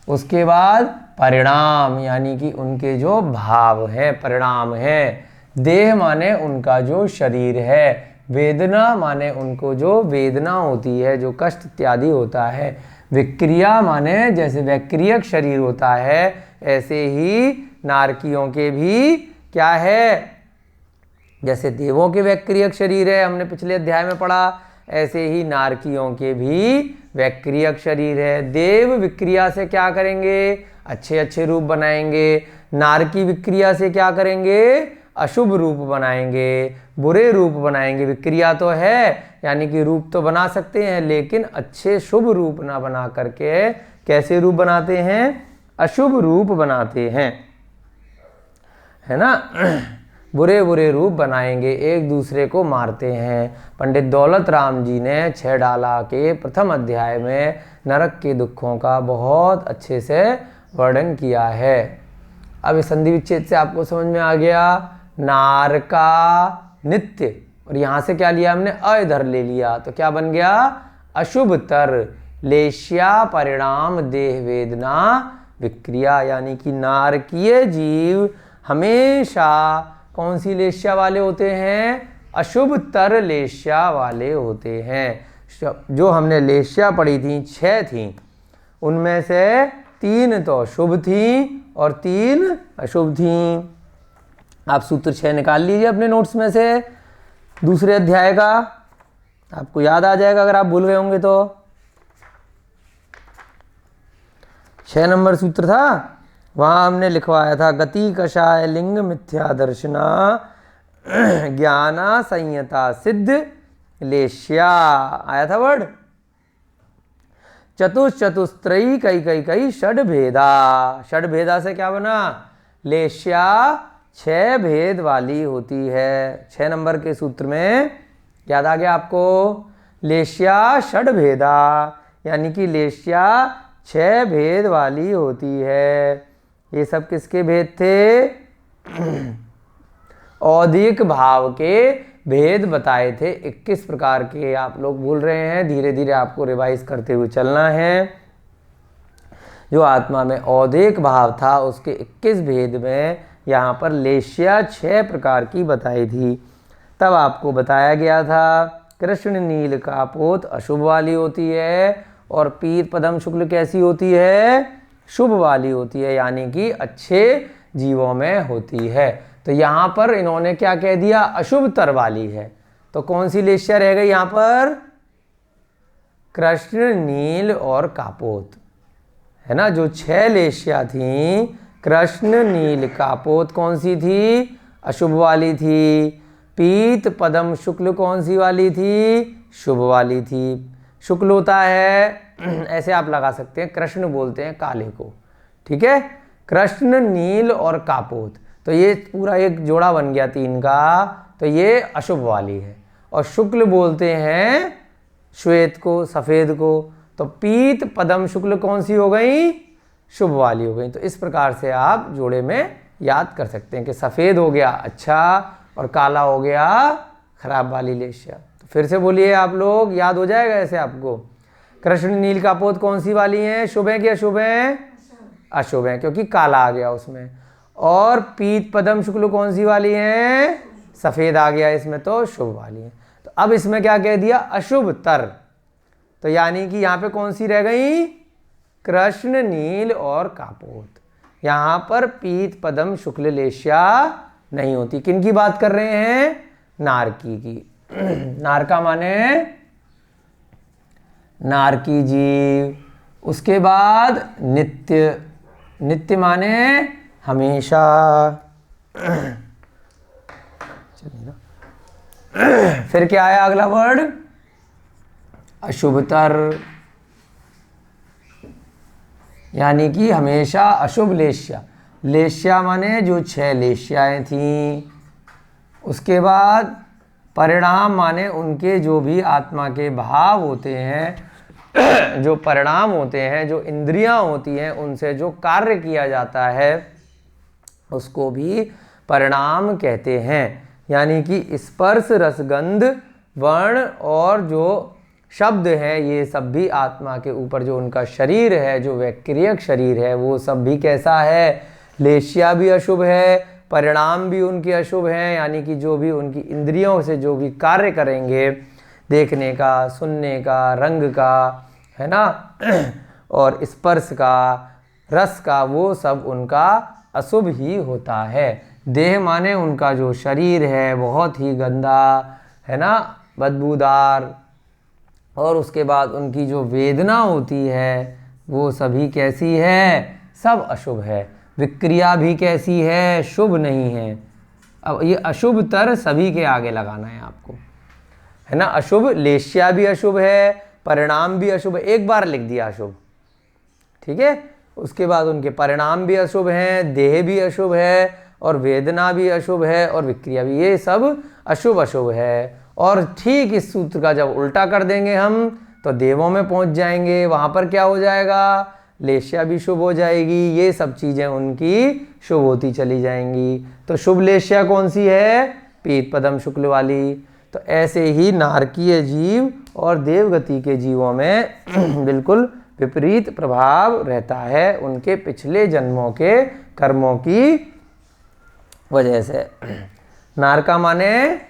उसके बाद परिणाम, यानी कि उनके जो भाव हैं, परिणाम हैं। देह माने उनका जो शरीर है। वेदना माने उनको जो वेदना होती है, जो कष्ट इत्यादि होता है। विक्रिया माने जैसे वैक्रियक शरीर होता है, ऐसे ही नारकियों के भी क्या है? जैसे देवों के वैक्रियक शरीर है, हमने पिछले अध्याय में पढ़ा, ऐसे ही नारकियों के भी वैक्रियक शरीर है। देव विक्रिया से क्या करेंगे? अच्छे अच्छे रूप बनाएंगे। नारकी विक्रिया से क्या करेंगे? अशुभ रूप बनाएंगे, बुरे रूप बनाएंगे। विक्रिया तो है, यानी कि रूप तो बना सकते हैं, लेकिन अच्छे शुभ रूप ना बना करके कैसे रूप बनाते हैं? अशुभ रूप बनाते हैं, है ना। बुरे बुरे रूप बनाएंगे, एक दूसरे को मारते हैं। पंडित दौलत राम जी ने 6 डाला के प्रथम अध्याय में नरक के दुखों का बहुत अच्छे से वर्णन किया है। अब इस संधि विच्छेद से आपको समझ में आ गया। नारका नित्य, और यहाँ से क्या लिया हमने? इधर ले लिया, तो क्या बन गया? अशुभतर लेश्या परिणाम देह वेदना विक्रिया। यानी कि नारकीय जीव हमेशा कौन सी लेश्या वाले होते हैं? अशुभतर लेश्या वाले होते हैं। जो हमने लेश्या पढ़ी थी 6 थी, उनमें से 3 तो शुभ थी और 3 अशुभ थी। आप सूत्र 6 निकाल लीजिए अपने नोट्स में से, दूसरे अध्याय का, आपको याद आ जाएगा अगर आप भूल गए होंगे तो। 6 नंबर सूत्र था, वहां हमने लिखवाया था गति कषाय लिंग मिथ्या दर्शना ज्ञाना संयता सिद्ध लेश्या, आया था वर्ड। चतुश्चतुस्त्रयी कई कई कई षड भेदा, षड भेदा से क्या बना, लेश्या 6 भेद वाली होती है। 6 नंबर के सूत्र में याद आ गया आपको, लेश्या षड भेदा, यानी कि लेश्या 6 भेद वाली होती है। ये सब किसके भेद थे, औदिक भाव के भेद बताए थे 21 प्रकार के। आप लोग भूल रहे हैं, धीरे धीरे आपको रिवाइज करते हुए चलना है। जो आत्मा में औदिक भाव था उसके 21 भेद में यहाँ पर लेश्या 6 प्रकार की बताई थी। तब आपको बताया गया था कृष्ण नील कापोत अशुभ वाली होती है और पीत पदम शुक्ल कैसी होती है, शुभ वाली होती है, यानी कि अच्छे जीवों में होती है। तो यहाँ पर इन्होंने क्या कह दिया, अशुभ तर वाली है। तो कौन सी लेश्या रह गई यहाँ पर, कृष्ण नील और कापोत, है ना। जो 6 लेश्या थी, कृष्ण नील कापोत कौन सी थी, अशुभ वाली थी। पीत पदम शुक्ल कौन सी वाली थी, शुभ वाली थी। शुक्ल होता है ऐसे आप लगा सकते हैं, कृष्ण बोलते हैं काले को, ठीक है। कृष्ण नील और कापोत, तो ये पूरा एक जोड़ा बन गया 3 का, तो ये अशुभ वाली है। और शुक्ल बोलते हैं श्वेत को, सफ़ेद को, तो पीत पदम शुक्ल कौन सी हो गई, शुभ वाली हो गई। तो इस प्रकार से आप जोड़े में याद कर सकते हैं कि सफ़ेद हो गया अच्छा और काला हो गया खराब वाली लेश्या। तो फिर से बोलिए आप लोग, याद हो जाएगा ऐसे आपको। कृष्ण नील कापोत कौन सी वाली हैं, शुभ है कि अशुभ है, अशुभ है क्योंकि काला आ गया उसमें। और पीत पदम शुक्ल कौन सी वाली हैं, सफ़ेद आ गया इसमें, तो शुभ वाली है। तो अब इसमें क्या कह दिया, अशुभ तर, तो यानी कि यहाँ पे कौन सी रह गई, कृष्ण नील और कापोत। यहाँ पर पीत पदम शुक्ल लेश्या नहीं होती। किन की बात कर रहे हैं, नारकी की। नारका माने नारकी जीव। उसके बाद नित्य, नित्य माने हमेशा। फिर क्या आया अगला वर्ड, अशुभतर, यानी कि हमेशा अशुभ लेश्या। लेश्या माने जो 6 लेश्याएं थीं। उसके बाद परिणाम माने उनके जो भी आत्मा के भाव होते हैं, जो परिणाम होते हैं, जो इंद्रियां होती हैं, उनसे जो कार्य किया जाता है उसको भी परिणाम कहते हैं। यानी कि स्पर्श रसगंध वर्ण और जो शब्द हैं, ये सब भी आत्मा के ऊपर जो उनका शरीर है, जो वैक्रियक शरीर है, वो सब भी कैसा है, लेश्या भी अशुभ है, परिणाम भी उनके अशुभ हैं। यानी कि जो भी उनकी इंद्रियों से जो भी कार्य करेंगे, देखने का, सुनने का, रंग का, है ना, और स्पर्श का, रस का, वो सब उनका अशुभ ही होता है। देह माने उनका जो शरीर है बहुत ही गंदा, है ना, बदबूदार। और उसके बाद उनकी जो वेदना होती है वो सभी कैसी है, सब अशुभ है। विक्रिया भी कैसी है, शुभ नहीं है। अब ये अशुभ तर सभी के आगे लगाना है आपको, है ना। अशुभ लेश्या भी अशुभ है, परिणाम भी अशुभ है, एक बार लिख दिया अशुभ, ठीक है। उसके बाद उनके परिणाम भी अशुभ हैं, देह भी अशुभ है, और वेदना भी अशुभ है, और विक्रिया भी, ये सब अशुभ अशुभ है। और ठीक इस सूत्र का जब उल्टा कर देंगे हम तो देवों में पहुंच जाएंगे। वहाँ पर क्या हो जाएगा, लेश्या भी शुभ हो जाएगी, ये सब चीज़ें उनकी शुभ होती चली जाएंगी। तो शुभ लेश्या कौन सी है, पीत पदम शुक्ल वाली। तो ऐसे ही नारकीय जीव और देवगति के जीवों में बिल्कुल विपरीत प्रभाव रहता है उनके पिछले जन्मों के कर्मों की वजह से। नारका माने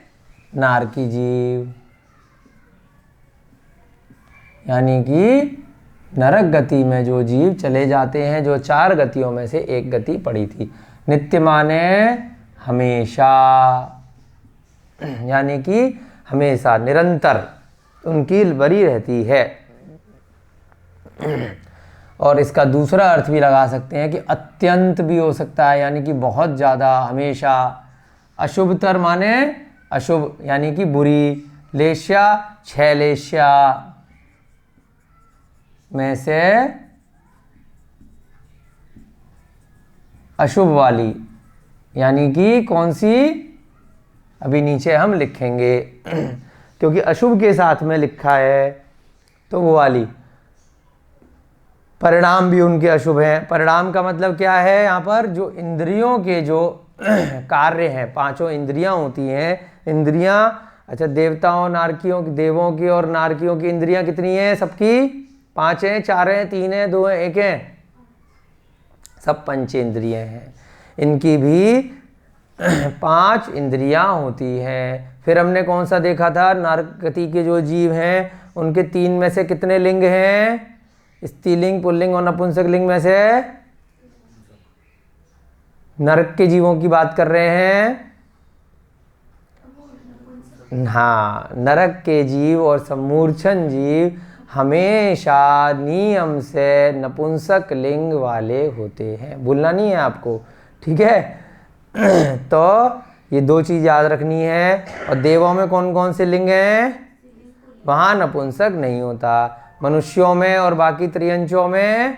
नारकी जीव, यानी कि नरक गति में जो जीव चले जाते हैं, जो 4 गतियों में से एक गति पड़ी थी। नित्य माने हमेशा, यानी कि हमेशा निरंतर उनकी बरी रहती है। और इसका दूसरा अर्थ भी लगा सकते हैं कि अत्यंत भी हो सकता है, यानी कि बहुत ज़्यादा, हमेशा। अशुभतर माने अशुभ, यानी कि बुरी। लेश्या 6 लेश्या में से अशुभ वाली, यानी कि कौन सी, अभी नीचे हम लिखेंगे क्योंकि अशुभ के साथ में लिखा है तो वो वाली। परिणाम भी उनके अशुभ हैं। परिणाम का मतलब क्या है, यहाँ पर जो इंद्रियों के जो कार्य हैं, 5 इंद्रियां होती हैं, इंद्रियां, अच्छा देवताओं नारकियों, देवों की और नारकियों की इंद्रियां कितनी हैं, सबकी 5 हैं, 4 हैं, 3 हैं, 2 हैं, 1 हैं, सब पंचेंद्रिय हैं। इनकी भी 5 इंद्रियां होती हैं। फिर हमने कौन सा देखा था, नरक गति के जो जीव हैं उनके 3 में से कितने लिंग हैं, स्त्रीलिंग, पुल्लिंग और नपुंसक लिंग में से। नरक के जीवों की बात कर रहे हैं, हाँ, नरक के जीव और सम्मूर्छन जीव हमेशा नियम से नपुंसक लिंग वाले होते हैं, भूलना नहीं है आपको, ठीक है। तो ये 2 चीज़ याद रखनी है। और देवों में कौन कौन से लिंग हैं, वहाँ नपुंसक नहीं होता। मनुष्यों में और बाकी त्रियंचों में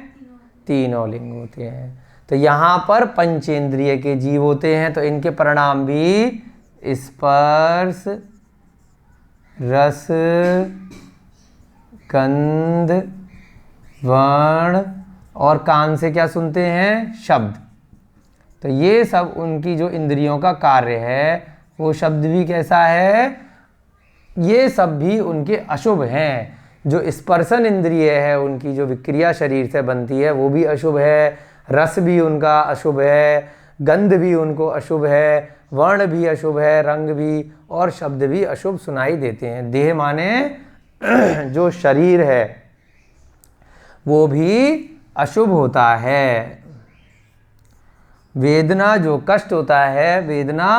3 लिंग होते हैं। तो यहाँ पर पंचेंद्रिय के जीव होते हैं, तो इनके परिणाम भी स्पर्श, रस, गंध, वर्ण और कान से क्या सुनते हैं, शब्द। तो ये सब उनकी जो इंद्रियों का कार्य है, वो शब्द भी कैसा है, ये सब भी उनके अशुभ हैं। जो स्पर्शन इंद्रिय है, उनकी जो विक्रिया शरीर से बनती है, वो भी अशुभ है। रस भी उनका अशुभ है, गंध भी उनको अशुभ है, वर्ण भी अशुभ है, रंग भी, और शब्द भी अशुभ सुनाई देते हैं। देह माने जो शरीर है वो भी अशुभ होता है। वेदना, जो कष्ट होता है, वेदना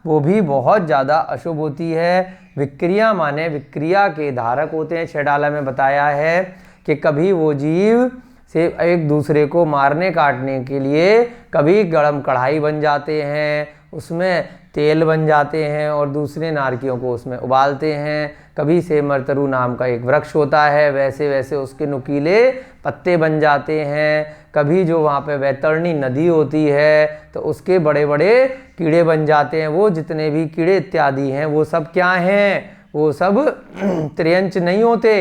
वो भी बहुत ज़्यादा अशुभ होती है। विक्रिया माने विक्रिया के धारक होते हैं। 6 डाला में बताया है कि कभी वो जीव से एक दूसरे को मारने काटने के लिए कभी गरम कढ़ाई बन जाते हैं, उसमें तेल बन जाते हैं और दूसरे नारकियों को उसमें उबालते हैं। कभी सेमरतरु नाम का एक वृक्ष होता है, वैसे वैसे उसके नुकीले पत्ते बन जाते हैं। कभी जो वहाँ पे वैतरणी नदी होती है तो उसके बड़े बड़े कीड़े बन जाते हैं। वो जितने भी कीड़े इत्यादि हैं वो सब क्या हैं, वो सब त्रियंच नहीं होते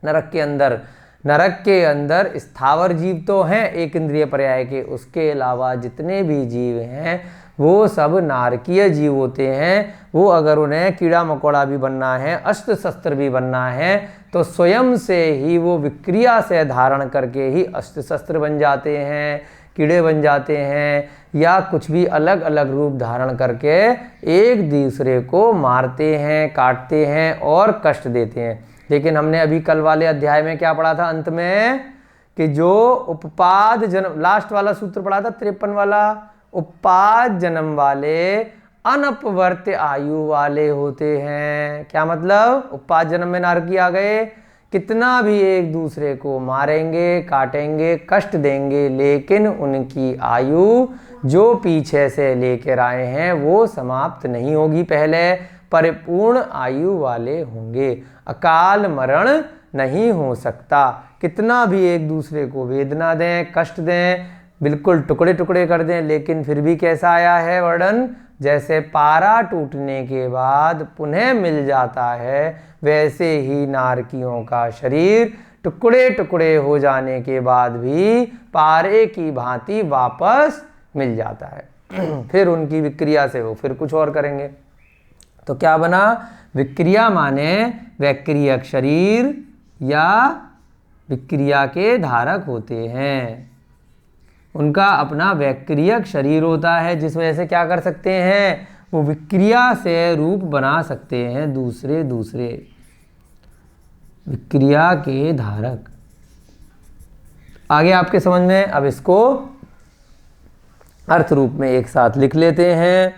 नरक के अंदर। नरक के अंदर स्थावर जीव तो हैं एक इंद्रिय पर्याय के, उसके अलावा जितने भी जीव हैं वो सब नारकीय जीव होते हैं। वो अगर उन्हें कीड़ा मकोड़ा भी बनना है, अस्त्र शस्त्र भी बनना है, तो स्वयं से ही वो विक्रिया से धारण करके ही अस्त्र शस्त्र बन जाते हैं, कीड़े बन जाते हैं, या कुछ भी अलग अलग रूप धारण करके एक दूसरे को मारते हैं, काटते हैं और कष्ट देते हैं। लेकिन हमने अभी कल वाले अध्याय में क्या पढ़ा था अंत में, कि जो उपपाद जन्म, लास्ट वाला सूत्र पढ़ा था 53 वाला, उपपाद जन्म वाले अनपवर्त्य आयु वाले होते हैं। क्या मतलब, उपपाद जन्म में नारकी आ गए, कितना भी एक दूसरे को मारेंगे, काटेंगे, कष्ट देंगे, लेकिन उनकी आयु जो पीछे से लेकर आए हैं वो समाप्त नहीं होगी, पहले परिपूर्ण आयु वाले होंगे। अकाल मरण नहीं हो सकता। कितना भी एक दूसरे को वेदना दें, कष्ट दें, बिल्कुल टुकड़े टुकड़े कर दें, लेकिन फिर भी कैसा आया है वर्णन, जैसे पारा टूटने के बाद पुनः मिल जाता है, वैसे ही नारकियों का शरीर टुकड़े टुकड़े हो जाने के बाद भी पारे की भांति वापस मिल जाता है। फिर उनकी विक्रिया से वो फिर कुछ और करेंगे। तो क्या बना, विक्रिया माने वैक्रियक शरीर या विक्रिया के धारक होते हैं, उनका अपना वैक्रियक शरीर होता है, जिस वजह से क्या कर सकते हैं, वो विक्रिया से रूप बना सकते हैं दूसरे दूसरे। विक्रिया के धारक, आगे आपके समझ में। अब इसको अर्थ रूप में एक साथ लिख लेते हैं।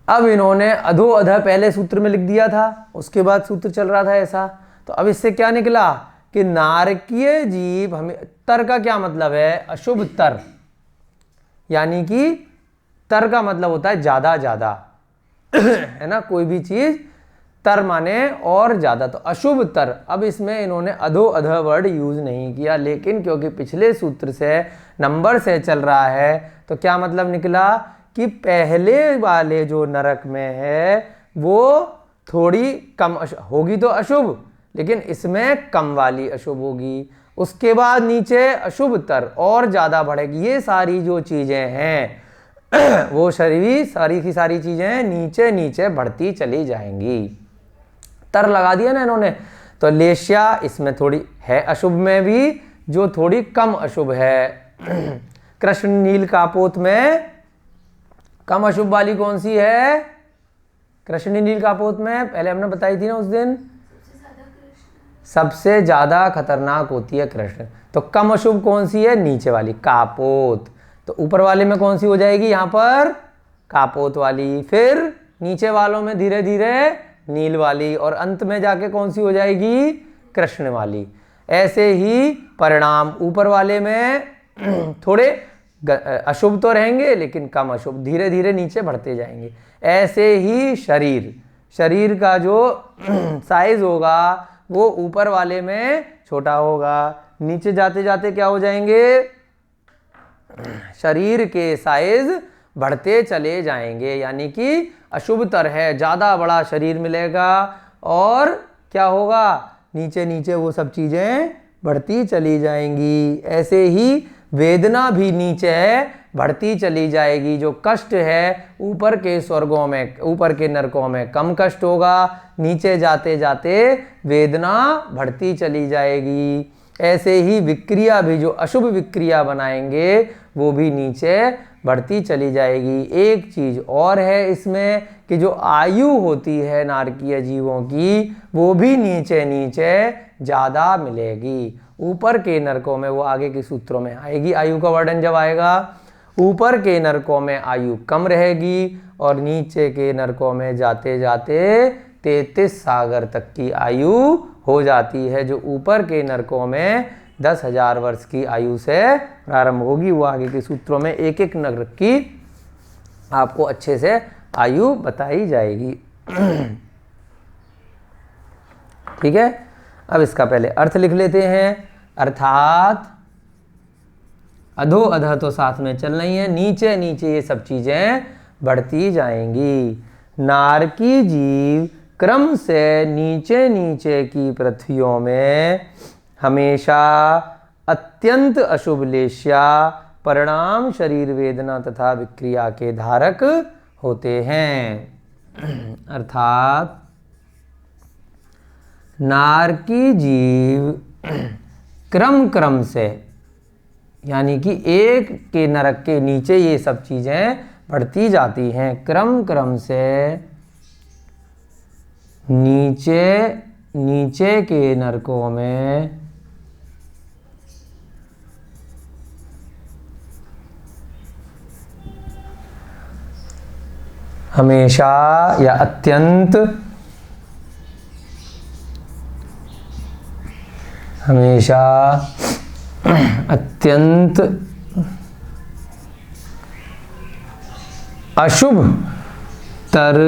अब इन्होंने अधो अधः पहले सूत्र में लिख दिया था, उसके बाद सूत्र चल रहा था ऐसा। तो अब इससे क्या निकला कि नारकीय जीव, हमें तर का क्या मतलब है, अशुभ तर, यानी कि तर का मतलब होता है ज्यादा ज्यादा है ना, कोई भी चीज तर माने और ज्यादा, तो अशुभ तर। अब इसमें इन्होंने अधो अधः वर्ड यूज नहीं किया, लेकिन क्योंकि पिछले सूत्र से नंबर से चल रहा है तो क्या मतलब निकला कि पहले वाले जो नरक में है वो थोड़ी कम होगी तो अशुभ, लेकिन इसमें कम वाली अशुभ होगी। उसके बाद नीचे अशुभ तर और ज्यादा बढ़ेगी। ये सारी जो चीजें हैं वो शरीर सारी की सारी चीजें नीचे नीचे बढ़ती चली जाएंगी। तर लगा दिया ना इन्होंने। तो लेश्या इसमें थोड़ी है अशुभ में भी, जो थोड़ी कम अशुभ है। कृष्ण नील कापोत में कम अशुभ वाली कौन सी है, कृष्ण नील कापोत में पहले हमने बताई थी ना उस दिन, सबसे ज्यादा खतरनाक होती है कृष्ण। तो कम अशुभ कौन सी है, नीचे वाली कापोत। तो ऊपर वाले में कौन सी हो जाएगी, यहां पर कापोत वाली, फिर नीचे वालों में धीरे धीरे नील वाली, और अंत में जाके कौन सी हो जाएगी, कृष्ण वाली। ऐसे ही परिणाम ऊपर वाले में थोड़े अशुभ तो रहेंगे लेकिन कम अशुभ, धीरे धीरे नीचे बढ़ते जाएंगे। ऐसे ही शरीर का जो साइज होगा वो ऊपर वाले में छोटा होगा, नीचे जाते जाते क्या हो जाएंगे, शरीर के साइज बढ़ते चले जाएंगे। यानी कि अशुभतर है, ज्यादा बड़ा शरीर मिलेगा और क्या होगा, नीचे नीचे वो सब चीजें बढ़ती चली जाएंगी। ऐसे ही वेदना भी नीचे बढ़ती चली जाएगी। जो कष्ट है ऊपर के स्वर्गों में, ऊपर के नरकों में कम कष्ट होगा, नीचे जाते जाते वेदना बढ़ती चली जाएगी। ऐसे ही विक्रिया भी, जो अशुभ विक्रिया बनाएंगे वो भी नीचे बढ़ती चली जाएगी। एक चीज और है इसमें कि जो आयु होती है नारकीय जीवों की वो भी नीचे नीचे ज्यादा मिलेगी। ऊपर के नरकों में, वो आगे के सूत्रों में आएगी आयु का वर्णन जब आएगा, ऊपर के नरकों में आयु कम रहेगी और नीचे के नरकों में जाते जाते 33 सागर तक की आयु हो जाती है। जो ऊपर के नरकों में 10,000 वर्ष की आयु से प्रारंभ होगी, वो आगे के सूत्रों में एक एक नरक की आपको अच्छे से आयु बताई जाएगी। ठीक है, अब इसका पहले अर्थ लिख लेते हैं। अर्थात अधो अधः तो साथ में चल रही है, नीचे नीचे ये सब चीजें बढ़ती जाएंगी। नारकी जीव क्रम से नीचे नीचे की पृथ्वियों में हमेशा अत्यंत अशुभ लेश्या परिणाम शरीर वेदना तथा विक्रिया के धारक होते हैं। अर्थात नारकी जीव क्रम क्रम से, यानी कि एक के नरक के नीचे ये सब चीजें बढ़ती जाती हैं, क्रम क्रम से नीचे नीचे के नरकों में हमेशा या अत्यंत, हमेशा अत्यंत अशुभ तर,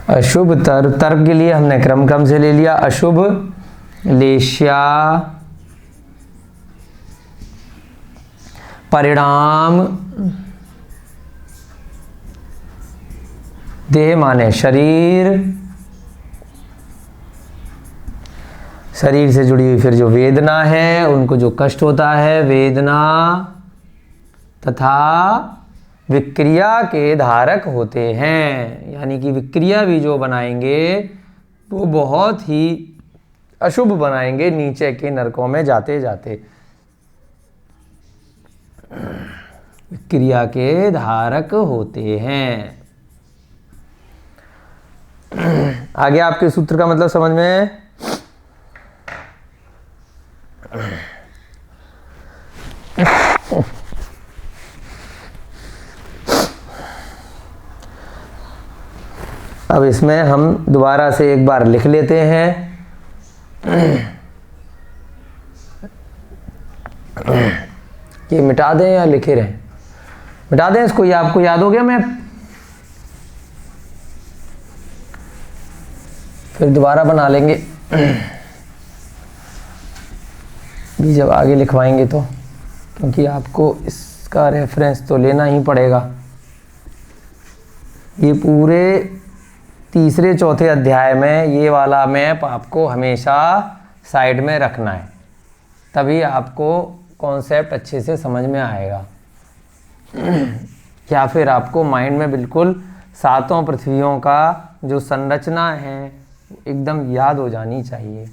अशुभ तर, तर के लिए हमने क्रम क्रम से ले लिया। अशुभ लेश्या परिणाम, देह माने शरीर, शरीर से जुड़ी हुई फिर जो वेदना है, उनको जो कष्ट होता है, वेदना तथा विक्रिया के धारक होते हैं। यानी कि विक्रिया भी जो बनाएंगे वो बहुत ही अशुभ बनाएंगे नीचे के नरकों में जाते जाते, विक्रिया के धारक होते हैं। आगे आपके सूत्र का मतलब समझ में? अब इसमें हम दोबारा से एक बार लिख लेते हैं। ये मिटा दें या लिखे रहें? मिटा दें इसको, ये आपको याद हो गया। मैं फिर दोबारा बना लेंगे भी जब आगे लिखवाएंगे तो, क्योंकि आपको इसका रेफरेंस तो लेना ही पड़ेगा। ये पूरे तीसरे चौथे अध्याय में ये वाला मैप आपको हमेशा साइड में रखना है, तभी आपको कॉन्सेप्ट अच्छे से समझ में आएगा। या फिर आपको माइंड में बिल्कुल सातों पृथ्वियों का जो संरचना है एकदम याद हो जानी चाहिए।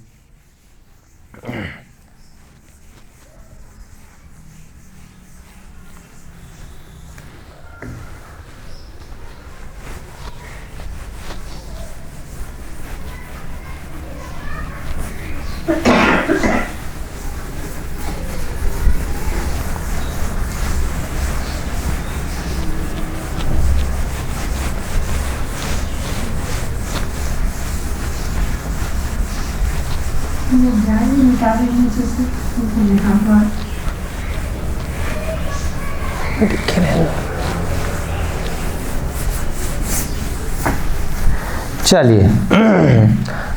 चलिए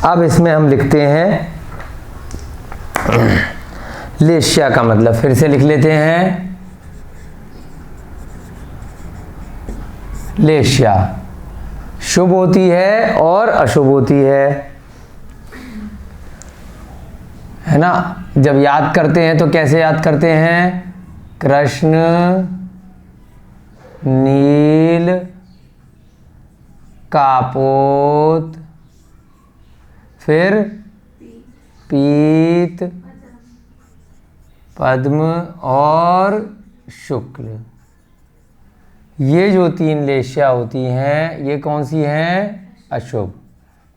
अब इसमें हम लिखते हैं लेश्या का मतलब, फिर से लिख लेते हैं। लेश्या शुभ होती है और अशुभ होती है ना। जब याद करते हैं तो कैसे याद करते हैं? कृष्ण, नील, कापोत, फिर पीत, पद्म और शुक्ल। ये जो तीन लेश्या होती हैं ये कौन सी हैं? अशुभ,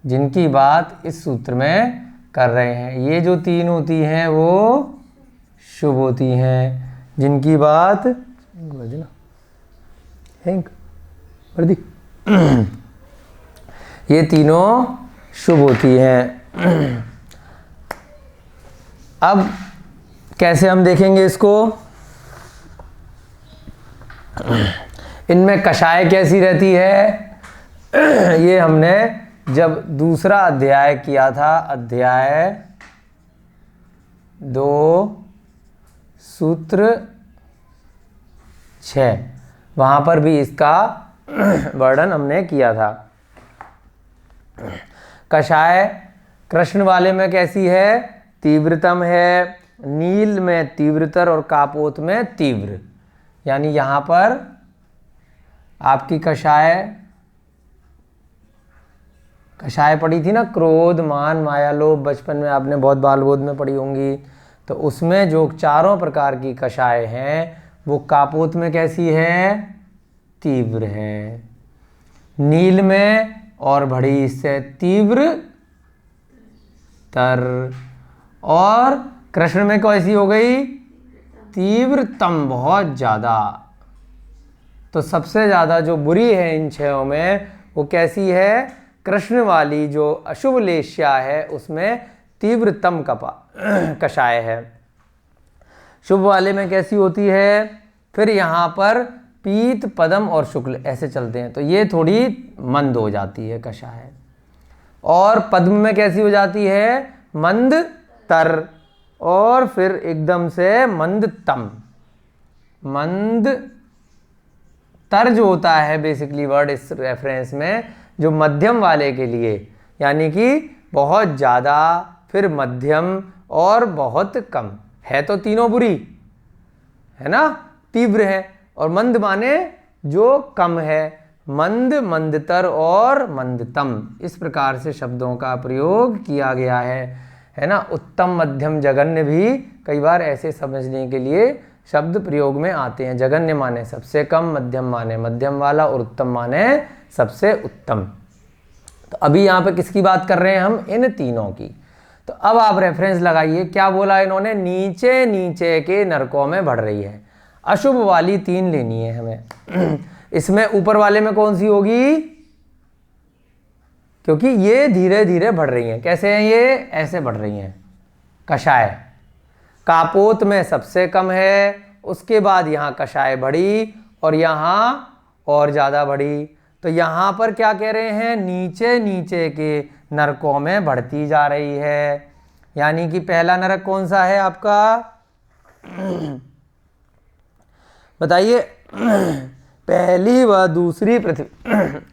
जिनकी बात इस सूत्र में कर रहे हैं। ये जो तीन होती हैं वो शुभ होती हैं, जिनकी बात ये तीनों शुभ होती हैं। अब कैसे हम देखेंगे इसको? इनमें कषाय कैसी रहती है? ये हमने जब दूसरा अध्याय किया था, अध्याय 2 सूत्र 6, वहाँ पर भी इसका वर्णन हमने किया था। कषाय कृष्ण वाले में कैसी है? तीव्रतम है, नील में तीव्रतर और कापोत में तीव्र। यानी यहाँ पर आपकी कषाय पढ़ी थी ना, क्रोध, मान, माया, लोभ, बचपन में आपने बहुत बाल बोध में पढ़ी होंगी। तो उसमें जो चारों प्रकार की कषाय हैं वो कापोत में कैसी है? तीव्र है। नील में और बड़ी इससे तीव्र तर, और कृष्ण में कैसी हो गई? तीव्रतम, बहुत ज़्यादा। तो सबसे ज़्यादा जो बुरी है इन छहों में वो कैसी है? कृष्ण वाली जो अशुभ लेश्या है उसमें तीव्रतम कषाय है। शुभ वाले में कैसी होती है? फिर यहाँ पर पीत, पद्म और शुक्ल ऐसे चलते हैं, तो ये थोड़ी मंद हो जाती है कषाय। और पद्म में कैसी हो जाती है? मंद तर, और फिर एकदम से मंद तम। मंद तर जो होता है बेसिकली वर्ड इस रेफरेंस में, जो मध्यम वाले के लिए, यानी कि बहुत ज़्यादा, फिर मध्यम और बहुत कम है। तो तीनों बुरी है ना, तीव्र है। और मंद माने जो कम है, मंद, मंदतर और मंदतम, इस प्रकार से शब्दों का प्रयोग किया गया है ना। उत्तम, मध्यम, जघन्य भी कई बार ऐसे समझने के लिए शब्द प्रयोग में आते हैं। जघन्य माने सबसे कम, मध्यम माने मध्यम वाला, और उत्तम माने सबसे उत्तम। तो अभी यहाँ पे किसकी बात कर रहे हैं हम, इन तीनों की। तो अब आप रेफरेंस लगाइए, क्या बोला इन्होंने, नीचे नीचे के नरकों में बढ़ रही है। अशुभ वाली 3 लेनी है हमें। इसमें ऊपर वाले में कौन सी होगी, क्योंकि ये धीरे धीरे बढ़ रही हैं। कैसे हैं ये, ऐसे बढ़ रही हैं। कषाय कापोत में सबसे कम है, उसके बाद यहाँ कषाय बढ़ी और यहाँ और ज़्यादा बढ़ी। तो यहाँ पर क्या कह रहे हैं, नीचे नीचे के नरकों में बढ़ती जा रही है। यानी कि पहला नरक कौन सा है आपका, बताइए। पहली व दूसरी पृथ्वी,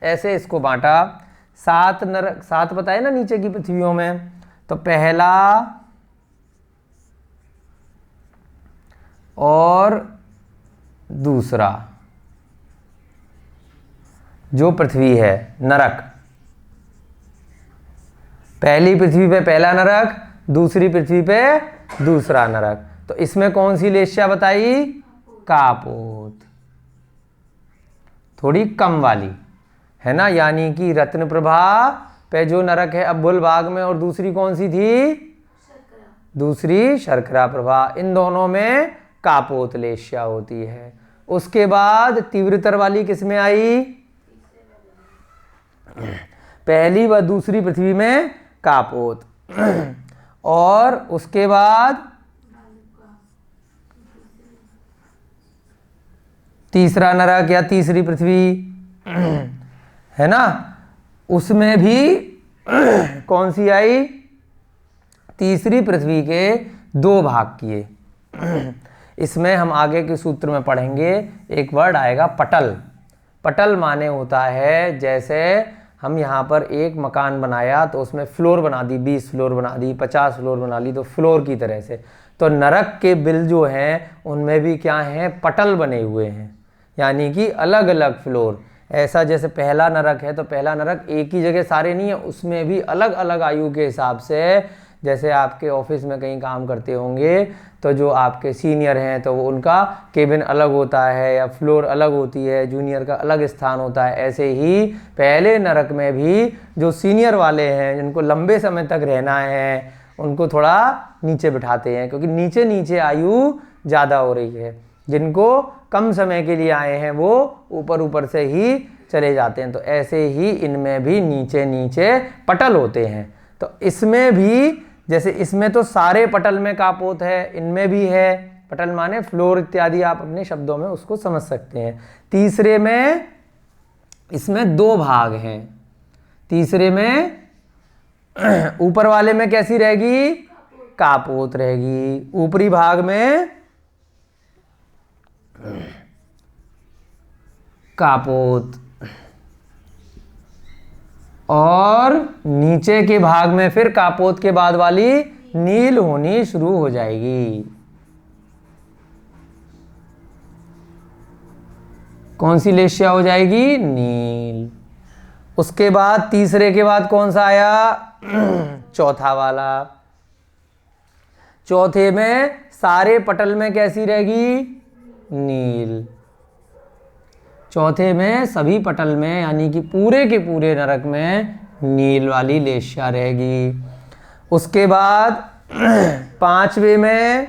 ऐसे इसको बांटा। 7 नरक, 7 बताए ना नीचे की पृथ्वियों में। तो पहला और दूसरा जो पृथ्वी है नरक, पहली पृथ्वी पे पहला नरक, दूसरी पृथ्वी पे दूसरा नरक। तो इसमें कौन सी लेश्या बताई, कापोत, थोड़ी कम वाली है ना। यानी कि रत्न प्रभा पे जो नरक है अब्बुल बाग में, और दूसरी कौन सी थी, दूसरी शर्करा प्रभा। इन दोनों में कापोत लेश्या होती है। उसके बाद तीव्रतर वाली किसमें आई, पहली व दूसरी पृथ्वी में कापोत। और उसके बाद तीसरा नरक या तीसरी पृथ्वी है ना, उसमें भी कौन सी आई, तीसरी पृथ्वी के 2 भाग किए। इसमें हम आगे के सूत्र में पढ़ेंगे, एक वर्ड आएगा पटल। पटल माने होता है, जैसे हम यहाँ पर एक मकान बनाया तो उसमें फ्लोर बना दी, 20 फ्लोर बना दी, 50 फ्लोर बना ली, तो फ्लोर की तरह से। तो नरक के बिल जो हैं उनमें भी क्या हैं, पटल बने हुए हैं, यानी कि अलग अलग फ्लोर। ऐसा जैसे पहला नरक है तो पहला नरक एक ही जगह सारे नहीं है, उसमें भी अलग अलग आयु के हिसाब से। जैसे आपके ऑफिस में कहीं काम करते होंगे तो जो आपके सीनियर हैं तो वो उनका केबिन अलग होता है या फ्लोर अलग होती है, जूनियर का अलग स्थान होता है। ऐसे ही पहले नरक में भी जो सीनियर वाले हैं, जिनको लंबे समय तक रहना है, उनको थोड़ा नीचे बिठाते हैं, क्योंकि नीचे नीचे आयु ज़्यादा हो रही है। जिनको कम समय के लिए आए हैं वो ऊपर ऊपर से ही चले जाते हैं। तो ऐसे ही इनमें भी नीचे नीचे पटल होते हैं। तो इसमें भी, जैसे इसमें तो सारे पटल में कापोत है, इनमें भी है। पटल माने फ्लोर इत्यादि, आप अपने शब्दों में उसको समझ सकते हैं। तीसरे में, इसमें 2 भाग हैं। तीसरे में ऊपर वाले में कैसी रहेगी, कापोत रहेगी। ऊपरी भाग में कापोत, और नीचे के भाग में फिर कापोत के बाद वाली नील होनी शुरू हो जाएगी। कौन सी लेश्या हो जाएगी, नील। उसके बाद तीसरे के बाद कौन सा आया, चौथा वाला। चौथे में सारे पटल में कैसी रहेगी, नील। चौथे में सभी पटल में, यानी कि पूरे के पूरे नरक में नील वाली लेश्या रहेगी। उसके बाद 5वें में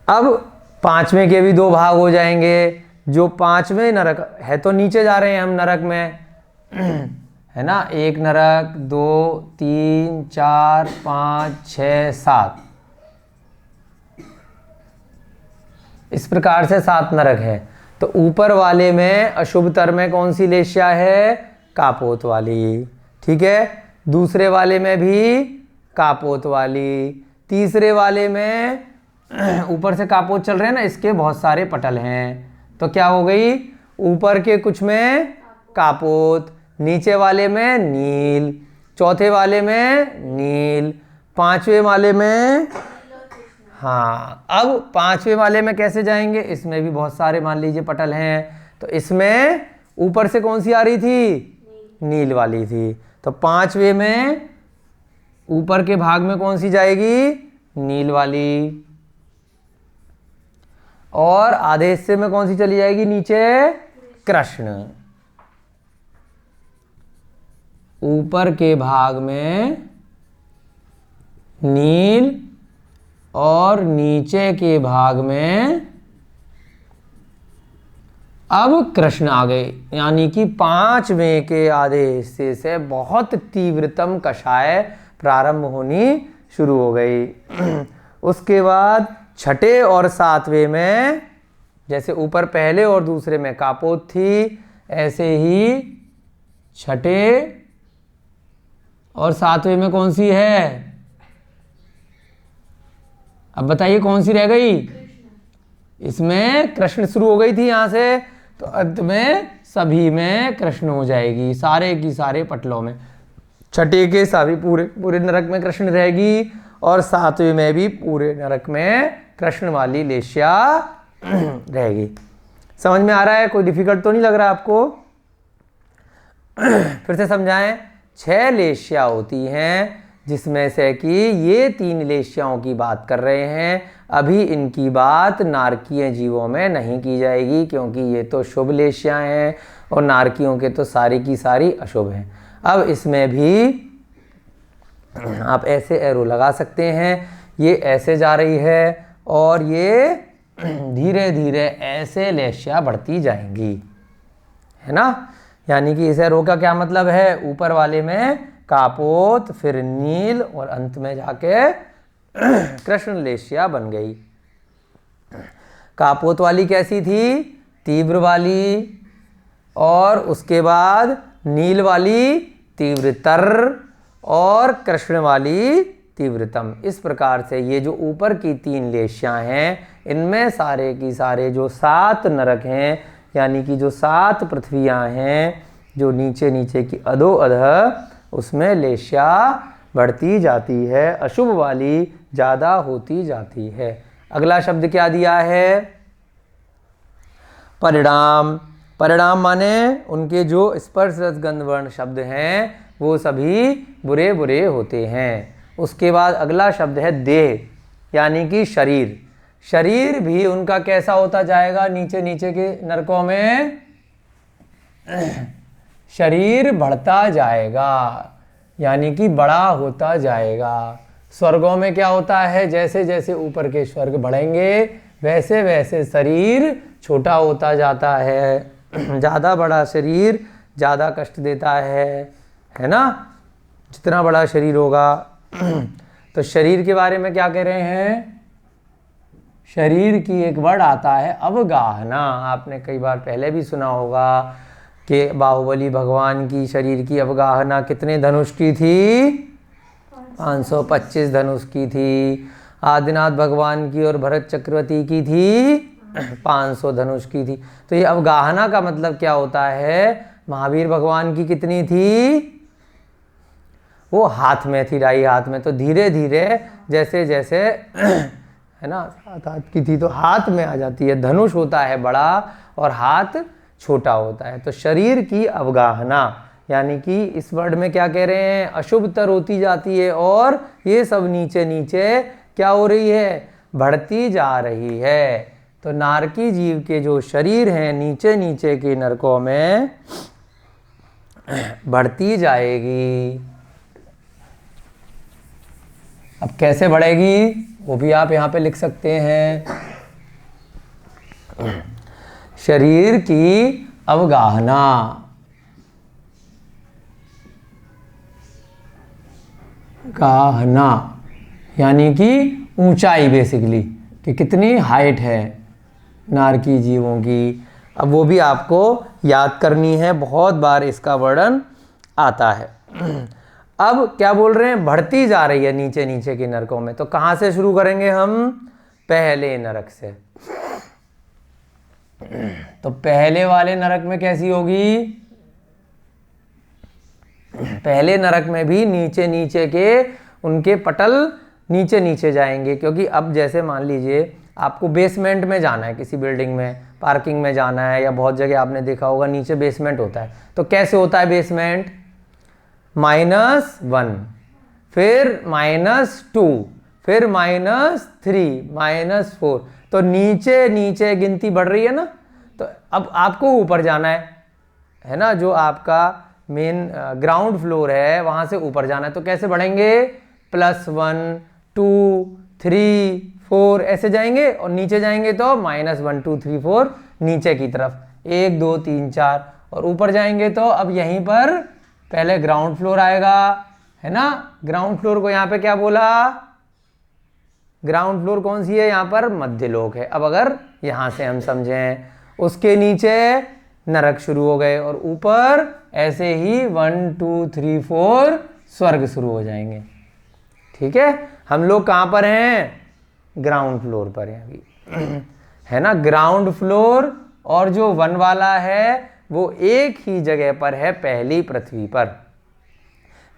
अब 5वें के भी 2 भाग हो जाएंगे। जो 5वें नरक है, तो नीचे जा रहे हैं हम नरक में, है ना। 1 नरक, 2, 3, 4, 5, 6, 7, इस प्रकार से 7 नरक है। तो ऊपर वाले में अशुभतर में कौन सी लेश्या है, कापोत वाली, ठीक है। दूसरे वाले में भी कापोत वाली। तीसरे वाले में ऊपर से कापोत चल रहे हैं ना, इसके बहुत सारे पटल हैं, तो क्या हो गई, ऊपर के कुछ में कापोत, नीचे वाले में नील, चौथे वाले में नील, 5वें वाले में, हाँ। अब 5वें वाले में कैसे जाएंगे, इसमें भी बहुत सारे मान लीजिए पटल हैं। तो इसमें ऊपर से कौन सी आ रही थी, नील वाली थी। तो 5वें में ऊपर के भाग में कौन सी जाएगी, नील वाली। और आधे हिस्से में कौन सी चली जाएगी, नीचे कृष्ण, ऊपर के भाग में नील और नीचे के भाग में अब कृष्ण आ गए, यानी कि 5वें के आधे हिस्से से बहुत तीव्रतम कषाय प्रारंभ होनी शुरू हो गई। उसके बाद छठे और 7वें में, जैसे ऊपर पहले और दूसरे में कापोत थी, ऐसे ही छठे और 7वें में कौन सी है? अब बताइए कौन सी रह गई? इसमें कृष्ण शुरू हो गई थी यहां से, तो अंत में सभी में कृष्ण हो जाएगी, सारे की सारे पटलों में। छठे के सभी पूरे पूरे नरक में कृष्ण रहेगी, और 7वें में भी पूरे नरक में कृष्ण वाली लेश्या रहेगी। समझ में आ रहा है? कोई डिफिकल्ट तो नहीं लग रहा आपको? फिर से समझाएं। 6 लेश्या होती हैं, जिसमें से कि ये 3 लेश्याओं की बात कर रहे हैं। अभी इनकी बात नारकीय जीवों में नहीं की जाएगी, क्योंकि ये तो शुभ लेश्याएं हैं और नारकियों के तो सारी की सारी अशुभ हैं। अब इसमें भी आप ऐसे एरो लगा सकते हैं, ये ऐसे जा रही है और ये धीरे धीरे ऐसे लेश्या बढ़ती जाएंगी, है ना। यानी कि इस एरो का क्या मतलब है? ऊपर वाले में कापोत, फिर नील और अंत में जाके कृष्ण लेश्या बन गई। कापोत वाली कैसी थी? तीव्र वाली, और उसके बाद नील वाली तीव्रतर, और कृष्ण वाली तीव्रतम। इस प्रकार से ये जो ऊपर की 3 लेश्यां हैं, इनमें सारे की सारे जो 7 नरक हैं, यानी कि जो 7 पृथ्वियां हैं, जो नीचे नीचे की अधो अधः, उसमें लेश्या बढ़ती जाती है, अशुभ वाली ज़्यादा होती जाती है। अगला शब्द क्या दिया है? परिणाम। परिणाम माने उनके जो स्पर्श रस गंध वर्ण शब्द हैं, वो सभी बुरे बुरे होते हैं। उसके बाद अगला शब्द है देह, यानी कि शरीर। शरीर भी उनका कैसा होता जाएगा? नीचे नीचे के नरकों में शरीर बढ़ता जाएगा, यानी कि बड़ा होता जाएगा। स्वर्गों में क्या होता है? जैसे जैसे ऊपर के स्वर्ग बढ़ेंगे, वैसे वैसे शरीर छोटा होता जाता है। ज़्यादा बड़ा शरीर ज़्यादा कष्ट देता है ना। जितना बड़ा शरीर होगा तो शरीर के बारे में क्या कह रहे हैं? शरीर की एक वर्ड आता है अवगाहना। आपने कई बार पहले भी सुना होगा कि बाहुबली भगवान की शरीर की अवगाहना कितने धनुष की थी? 525 धनुष की थी। आदिनाथ भगवान की और भरत चक्रवर्ती की थी 500 धनुष की थी। तो ये अवगाहना का मतलब क्या होता है? महावीर भगवान की कितनी थी? वो हाथ में थी, राई हाथ में। तो धीरे धीरे जैसे जैसे है ना, 7 हाथ की थी तो हाथ में आ जाती है। धनुष होता है बड़ा और हाथ छोटा होता है। तो शरीर की अवगाहना, यानी कि इस वर्ड में क्या कह रहे हैं? अशुभतर होती जाती है, और ये सब नीचे नीचे क्या हो रही है? बढ़ती जा रही है। तो नारकी जीव के जो शरीर हैं, नीचे नीचे के नरकों में बढ़ती जाएगी। अब कैसे बढ़ेगी वो भी आप यहाँ पे लिख सकते हैं। शरीर की अवगाहना, गाहना यानी कि ऊंचाई, बेसिकली कि कितनी हाइट है नारकी जीवों की। अब वो भी आपको याद करनी है, बहुत बार इसका वर्णन आता है। अब क्या बोल रहे हैं? बढ़ती जा रही है नीचे नीचे के नरकों में। तो कहाँ से शुरू करेंगे हम? पहले नरक से। तो पहले वाले नरक में कैसी होगी? पहले नरक में भी नीचे नीचे के उनके पटल नीचे नीचे जाएंगे, क्योंकि अब जैसे मान लीजिए आपको बेसमेंट में जाना है, किसी बिल्डिंग में, पार्किंग में जाना है, या बहुत जगह आपने देखा होगा नीचे बेसमेंट होता है। तो कैसे होता है बेसमेंट? -1, फिर -2, फिर -3, -4। तो नीचे नीचे गिनती बढ़ रही है ना। तो अब आपको ऊपर जाना है ना, जो आपका मेन ग्राउंड फ्लोर है वहाँ से ऊपर जाना है। तो कैसे बढ़ेंगे, +1 2 3 4 ऐसे जाएंगे, और नीचे जाएंगे तो -1 2 3 4 नीचे की तरफ, 1 2 3 4, और ऊपर जाएंगे तो अब यहीं पर पहले ग्राउंड फ्लोर आएगा, है ना। ग्राउंड फ्लोर को यहाँ पे क्या बोला, ग्राउंड फ्लोर कौन सी है, यहाँ पर मध्यलोक है। अब अगर यहाँ से हम समझें, उसके नीचे नरक शुरू हो गए, और ऊपर ऐसे ही 1 2 3 4 स्वर्ग शुरू हो जाएंगे। ठीक है, हम लोग कहाँ पर हैं, ग्राउंड फ्लोर पर हैं अभी, है ना। ग्राउंड फ्लोर और जो 1 वाला है वो एक ही जगह पर है, पहली पृथ्वी पर।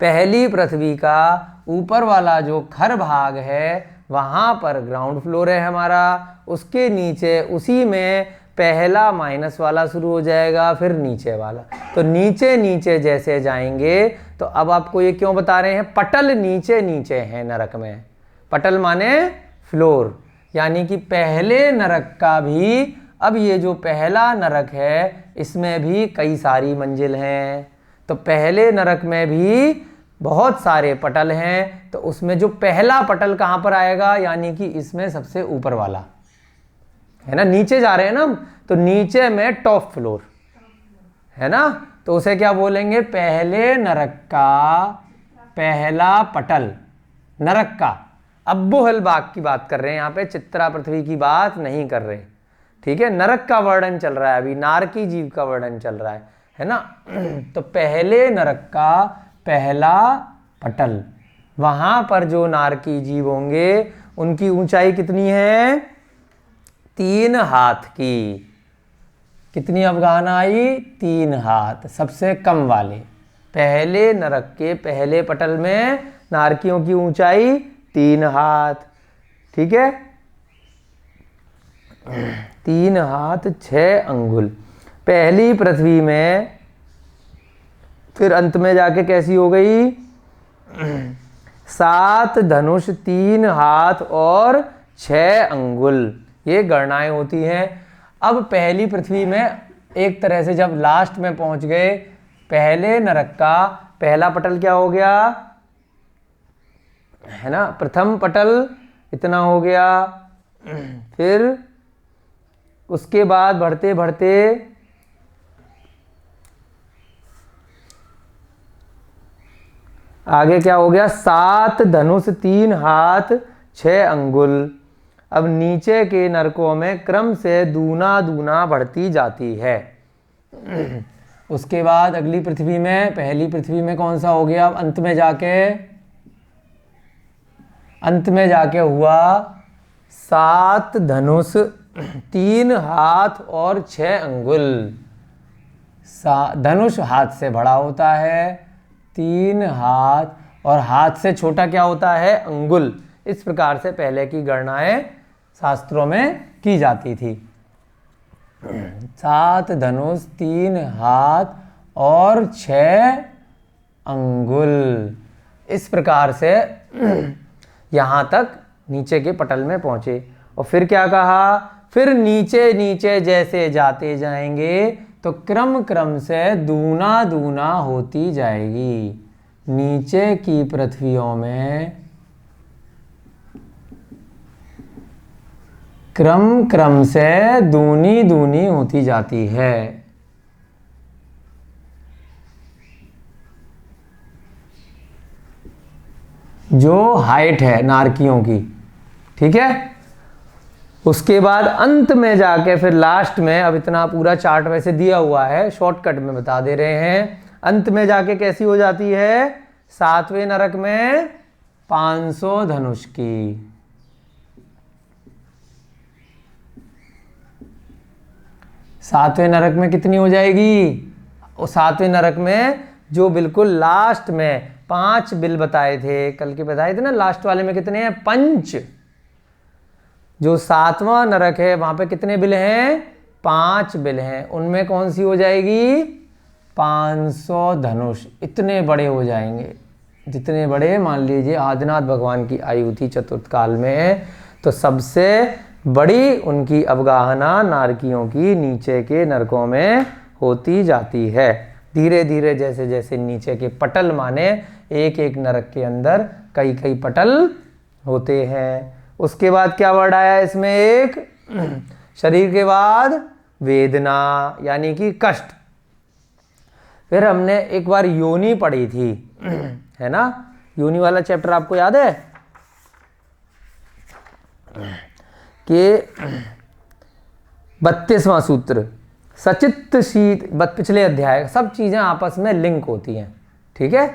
पहली पृथ्वी का ऊपर वाला जो खर भाग है वहाँ पर ग्राउंड फ्लोर है हमारा, उसके नीचे उसी में पहला माइनस वाला शुरू हो जाएगा, फिर नीचे वाला। तो नीचे नीचे जैसे जाएंगे, तो अब आपको ये क्यों बता रहे हैं, पटल नीचे नीचे है नरक में। पटल माने फ्लोर, यानी कि पहले नरक का भी, अब ये जो पहला नरक है इसमें भी कई सारी मंजिल हैं। तो पहले नरक में भी बहुत सारे पटल हैं, तो उसमें जो पहला पटल कहाँ पर आएगा, यानी कि इसमें सबसे ऊपर वाला, है ना। नीचे जा रहे हैं ना हम, तो नीचे में टॉप फ्लोर, है ना। तो उसे क्या बोलेंगे, पहले नरक का पहला पटल, नरक का। अब बोहल बाग की बात कर रहे हैं यहाँ पे, चित्रा पृथ्वी की बात नहीं कर रहे। ठीक है, नरक का वर्णन चल रहा है अभी, नारकी जीव का वर्णन चल रहा है ना। तो पहले नरक का पहला पटल, वहां पर जो नारकी जीव होंगे उनकी ऊंचाई कितनी है, 3 हाथ की। कितनी अवगाहन आई, 3 हाथ, सबसे कम वाले। पहले नरक के पहले पटल में नारकियों की ऊंचाई 3 हाथ। ठीक है, 3 हाथ 6 अंगुल पहली पृथ्वी में। फिर अंत में जाके कैसी हो गई, 7 धनुष 3 हाथ और 6 अंगुल, ये गणनाएं होती हैं। अब पहली पृथ्वी में एक तरह से जब लास्ट में पहुंच गए, पहले नरक का पहला पटल क्या हो गया, है ना, प्रथम पटल इतना हो गया। फिर उसके बाद बढ़ते बढ़ते आगे क्या हो गया, 7 धनुष 3 हाथ 6 अंगुल। अब नीचे के नरकों में क्रम से दूना दूना बढ़ती जाती है। उसके बाद अगली पृथ्वी में, पहली पृथ्वी में कौन सा हो गया, अंत में जाके हुआ 7 धनुष 3 हाथ और 6 अंगुल। धनुष हाथ से बड़ा होता है, 3 हाथ, और हाथ से छोटा क्या होता है, अंगुल। इस प्रकार से पहले की गणनाएं शास्त्रों में की जाती थी। 7 धनुष 3 हाथ और 6 अंगुल, इस प्रकार से यहाँ तक नीचे के पटल में पहुंचे। और फिर क्या कहा, फिर नीचे नीचे जैसे जाते जाएंगे तो क्रम क्रम से दूना दूना होती जाएगी। नीचे की पृथ्वियों में क्रम क्रम से दूनी दूनी होती जाती है। जो हाइट है नारकियों की, ठीक है। उसके बाद अंत में जाके फिर लास्ट में, अब इतना पूरा चार्ट वैसे दिया हुआ है, शॉर्टकट में बता दे रहे हैं। अंत में जाके कैसी हो जाती है, 7वें नरक में 500 धनुष की। 7वें नरक में कितनी हो जाएगी, और 7वें नरक में जो बिल्कुल लास्ट में 5 बिल बताए थे, कल के बताए थे ना, लास्ट वाले में कितने हैं, 5। जो 7वां नरक है वहां पे कितने बिल हैं, 5 बिल हैं। उनमें कौन सी हो जाएगी, 500 धनुष। इतने बड़े हो जाएंगे, जितने बड़े मान लीजिए आदिनाथ भगवान की आयु थी चतुर्थ काल में, तो सबसे बड़ी उनकी अवगाहना नारकियों की नीचे के नरकों में होती जाती है। धीरे धीरे जैसे जैसे नीचे के पटल माने एक एक नरक के अंदर कई कई पटल होते हैं। उसके बाद क्या वर्ड आया इसमें, एक शरीर के बाद वेदना यानी कि कष्ट। फिर हमने एक बार योनि पढ़ी थी, है ना, योनि वाला चैप्टर आपको याद है कि 32वां सूत्र सचित्त शीत, पिछले अध्याय, सब चीजें आपस में लिंक होती हैं, ठीक है।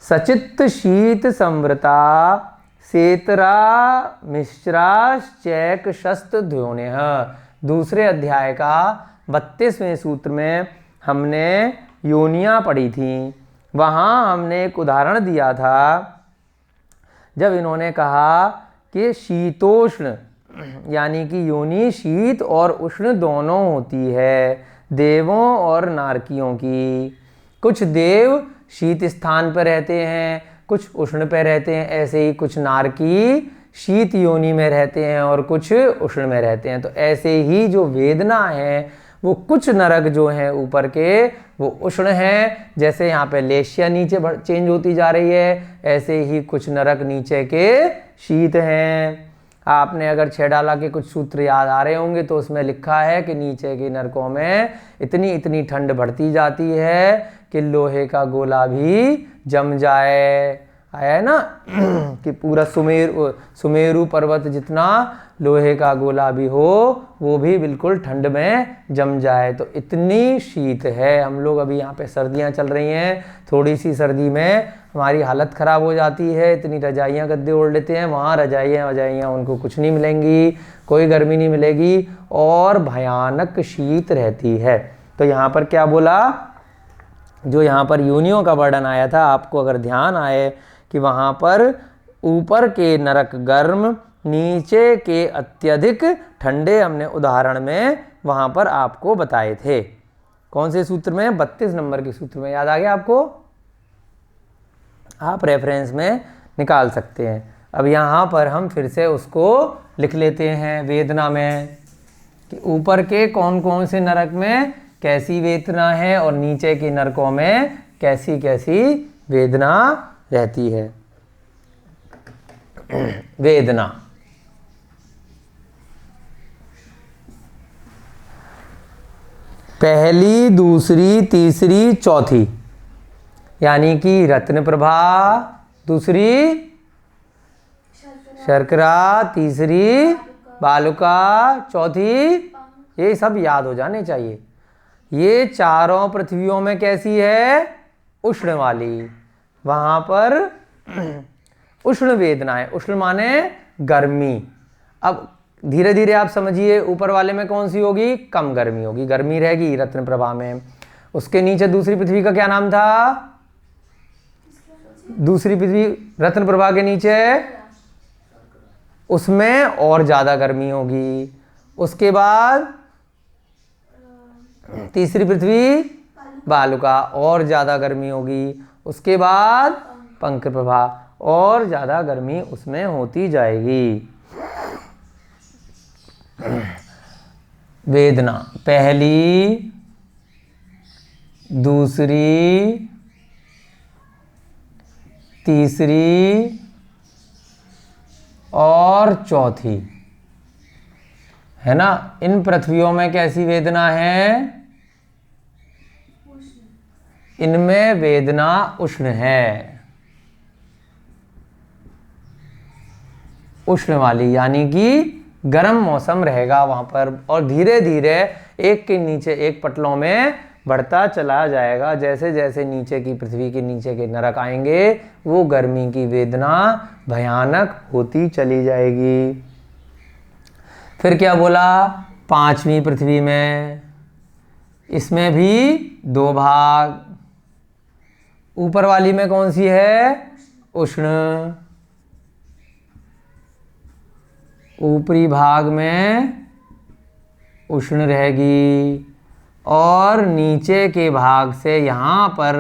सचित्त शीत संवृता सेतरा मिश्राश्चैक शस्त्र ध्योनेह, दूसरे अध्याय का 32वें सूत्र में हमने योनियां पढ़ी थी। वहां हमने एक उदाहरण दिया था जब इन्होंने कहा कि शीतोष्ण यानी कि योनि शीत और उष्ण दोनों होती है देवों और नारकियों की। कुछ देव शीत स्थान पर रहते हैं, कुछ उष्ण पे रहते हैं, ऐसे ही कुछ नारकी शीत योनि में रहते हैं और कुछ उष्ण में रहते हैं। तो ऐसे ही जो वेदना है वो कुछ नरक जो हैं ऊपर के वो उष्ण हैं, जैसे यहाँ पे लेशिया नीचे चेंज होती जा रही है, ऐसे ही कुछ नरक नीचे के शीत हैं। आपने अगर 6 डाला के कुछ सूत्र याद आ रहे होंगे तो उसमें लिखा है कि नीचे के नरकों में इतनी इतनी ठंड बढ़ती जाती है कि लोहे का गोला भी जम जाए। आया है ना कि पूरा सुमेरु पर्वत जितना लोहे का गोला भी हो वो भी बिल्कुल ठंड में जम जाए। तो इतनी शीत है। हम लोग अभी यहाँ पे सर्दियाँ चल रही हैं, थोड़ी सी सर्दी में हमारी हालत ख़राब हो जाती है, इतनी रजाइयाँ गद्दे ओढ़ लेते हैं, वहाँ रजाइयाँ उनको कुछ नहीं मिलेंगी, कोई गर्मी नहीं मिलेगी और भयानक शीत रहती है। तो यहाँ पर क्या बोला, जो यहाँ पर योनियों का वर्णन आया था, आपको अगर ध्यान आए कि वहाँ पर ऊपर के नरक गर्म, नीचे के अत्यधिक ठंडे, हमने उदाहरण में वहाँ पर आपको बताए थे। कौन से सूत्र में, 32 नंबर के सूत्र में, याद आ गया आपको, आप रेफरेंस में निकाल सकते हैं। अब यहाँ पर हम फिर से उसको लिख लेते हैं वेदना में कि ऊपर के कौन कौन से नरक में कैसी वेदना है और नीचे के नरकों में कैसी कैसी वेदना रहती है। वेदना, पहली, दूसरी, तीसरी, चौथी, यानी कि रत्न प्रभा, दूसरी शर्करा, तीसरी बालुका, चौथी, ये सब याद हो जाने चाहिए। ये चारों पृथ्वियों में कैसी है, उष्ण वाली, वहां पर उष्ण वेदना है। उष्ण माने गर्मी। अब धीरे धीरे आप समझिए, ऊपर वाले में कौन सी होगी, कम गर्मी होगी, गर्मी रहेगी रत्न प्रभा में। उसके नीचे दूसरी पृथ्वी का क्या नाम था, दूसरी पृथ्वी रत्न प्रभा के नीचे, उसमें और ज्यादा गर्मी होगी। उसके बाद तीसरी पृथ्वी बालुका, और ज्यादा गर्मी होगी। उसके बाद पंख प्रभा, और ज्यादा गर्मी उसमें होती जाएगी। वेदना, पहली, दूसरी, तीसरी और चौथी, है ना। इन पृथ्वियों में कैसी वेदना है, इनमें वेदना उष्ण है, उष्ण वाली, यानी कि गर्म मौसम रहेगा वहां पर, और धीरे धीरे एक के नीचे एक पटलों में बढ़ता चला जाएगा। जैसे जैसे नीचे की पृथ्वी के नीचे के नरक आएंगे वो गर्मी की वेदना भयानक होती चली जाएगी। फिर क्या बोला, पांचवी पृथ्वी में, इसमें भी 2 भाग, ऊपर वाली में कौन सी है, उष्ण, ऊपरी भाग में उष्ण रहेगी, और नीचे के भाग से यहाँ पर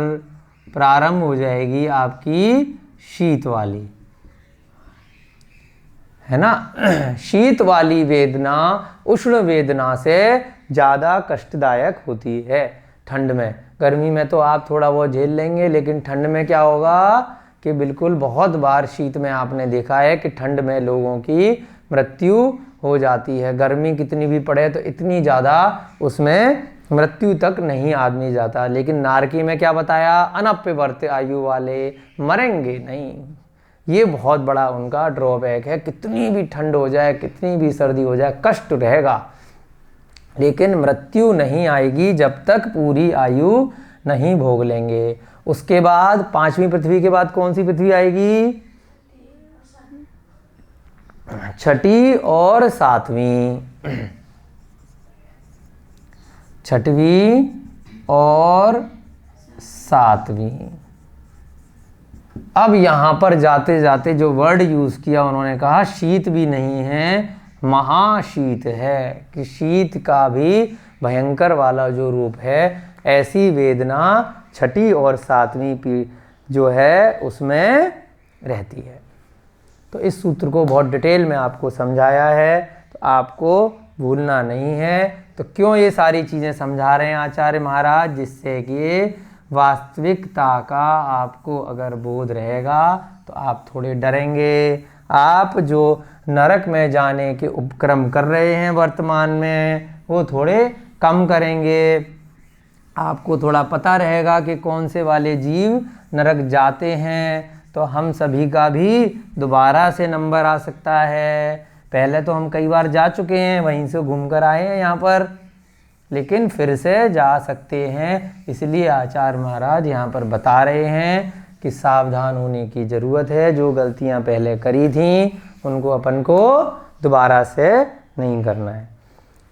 प्रारंभ हो जाएगी आपकी शीत वाली, है ना। शीत वाली वेदना उष्ण वेदना से ज़्यादा कष्टदायक होती है ठंड में। गर्मी में तो आप थोड़ा बहुत झेल लेंगे, लेकिन ठंड में क्या होगा कि बिल्कुल बहुत बार शीत में आपने देखा है कि ठंड में लोगों की मृत्यु हो जाती है। गर्मी कितनी भी पड़े तो इतनी ज़्यादा उसमें मृत्यु तक नहीं आदमी जाता। लेकिन नारकी में क्या बताया, अनप्यवर्त आयु वाले मरेंगे नहीं। ये बहुत बड़ा उनका ड्रॉबैक है। कितनी भी ठंड हो जाए, कितनी भी सर्दी हो जाए, कष्ट रहेगा, लेकिन मृत्यु नहीं आएगी जब तक पूरी आयु नहीं भोग लेंगे। उसके बाद पांचवी पृथ्वी के बाद कौन सी पृथ्वी आएगी, छठी और सातवीं। छठवीं और सातवीं। अब यहां पर जाते जाते जो वर्ड यूज किया उन्होंने कहा शीत भी नहीं है, महाशीत है, कि शीत का भी भयंकर वाला जो रूप है, ऐसी वेदना छठी और सातवीं पीढ़ी जो है उसमें रहती है। तो इस सूत्र को बहुत डिटेल में आपको समझाया है, तो आपको भूलना नहीं है। तो क्यों ये सारी चीज़ें समझा रहे हैं आचार्य महाराज, जिससे कि वास्तविकता का आपको अगर बोध रहेगा तो आप थोड़े डरेंगे। आप जो नरक में जाने के उपक्रम कर रहे हैं वर्तमान में, वो थोड़े कम करेंगे। आपको थोड़ा पता रहेगा कि कौन से वाले जीव नरक जाते हैं। तो हम सभी का भी दोबारा से नंबर आ सकता है। पहले तो हम कई बार जा चुके हैं, वहीं से घूम कर आए हैं यहाँ पर, लेकिन फिर से जा सकते हैं। इसलिए आचार्य महाराज यहाँ पर बता रहे हैं कि सावधान होने की ज़रूरत है। जो गलतियाँ पहले करी थीं उनको अपन को दोबारा से नहीं करना है।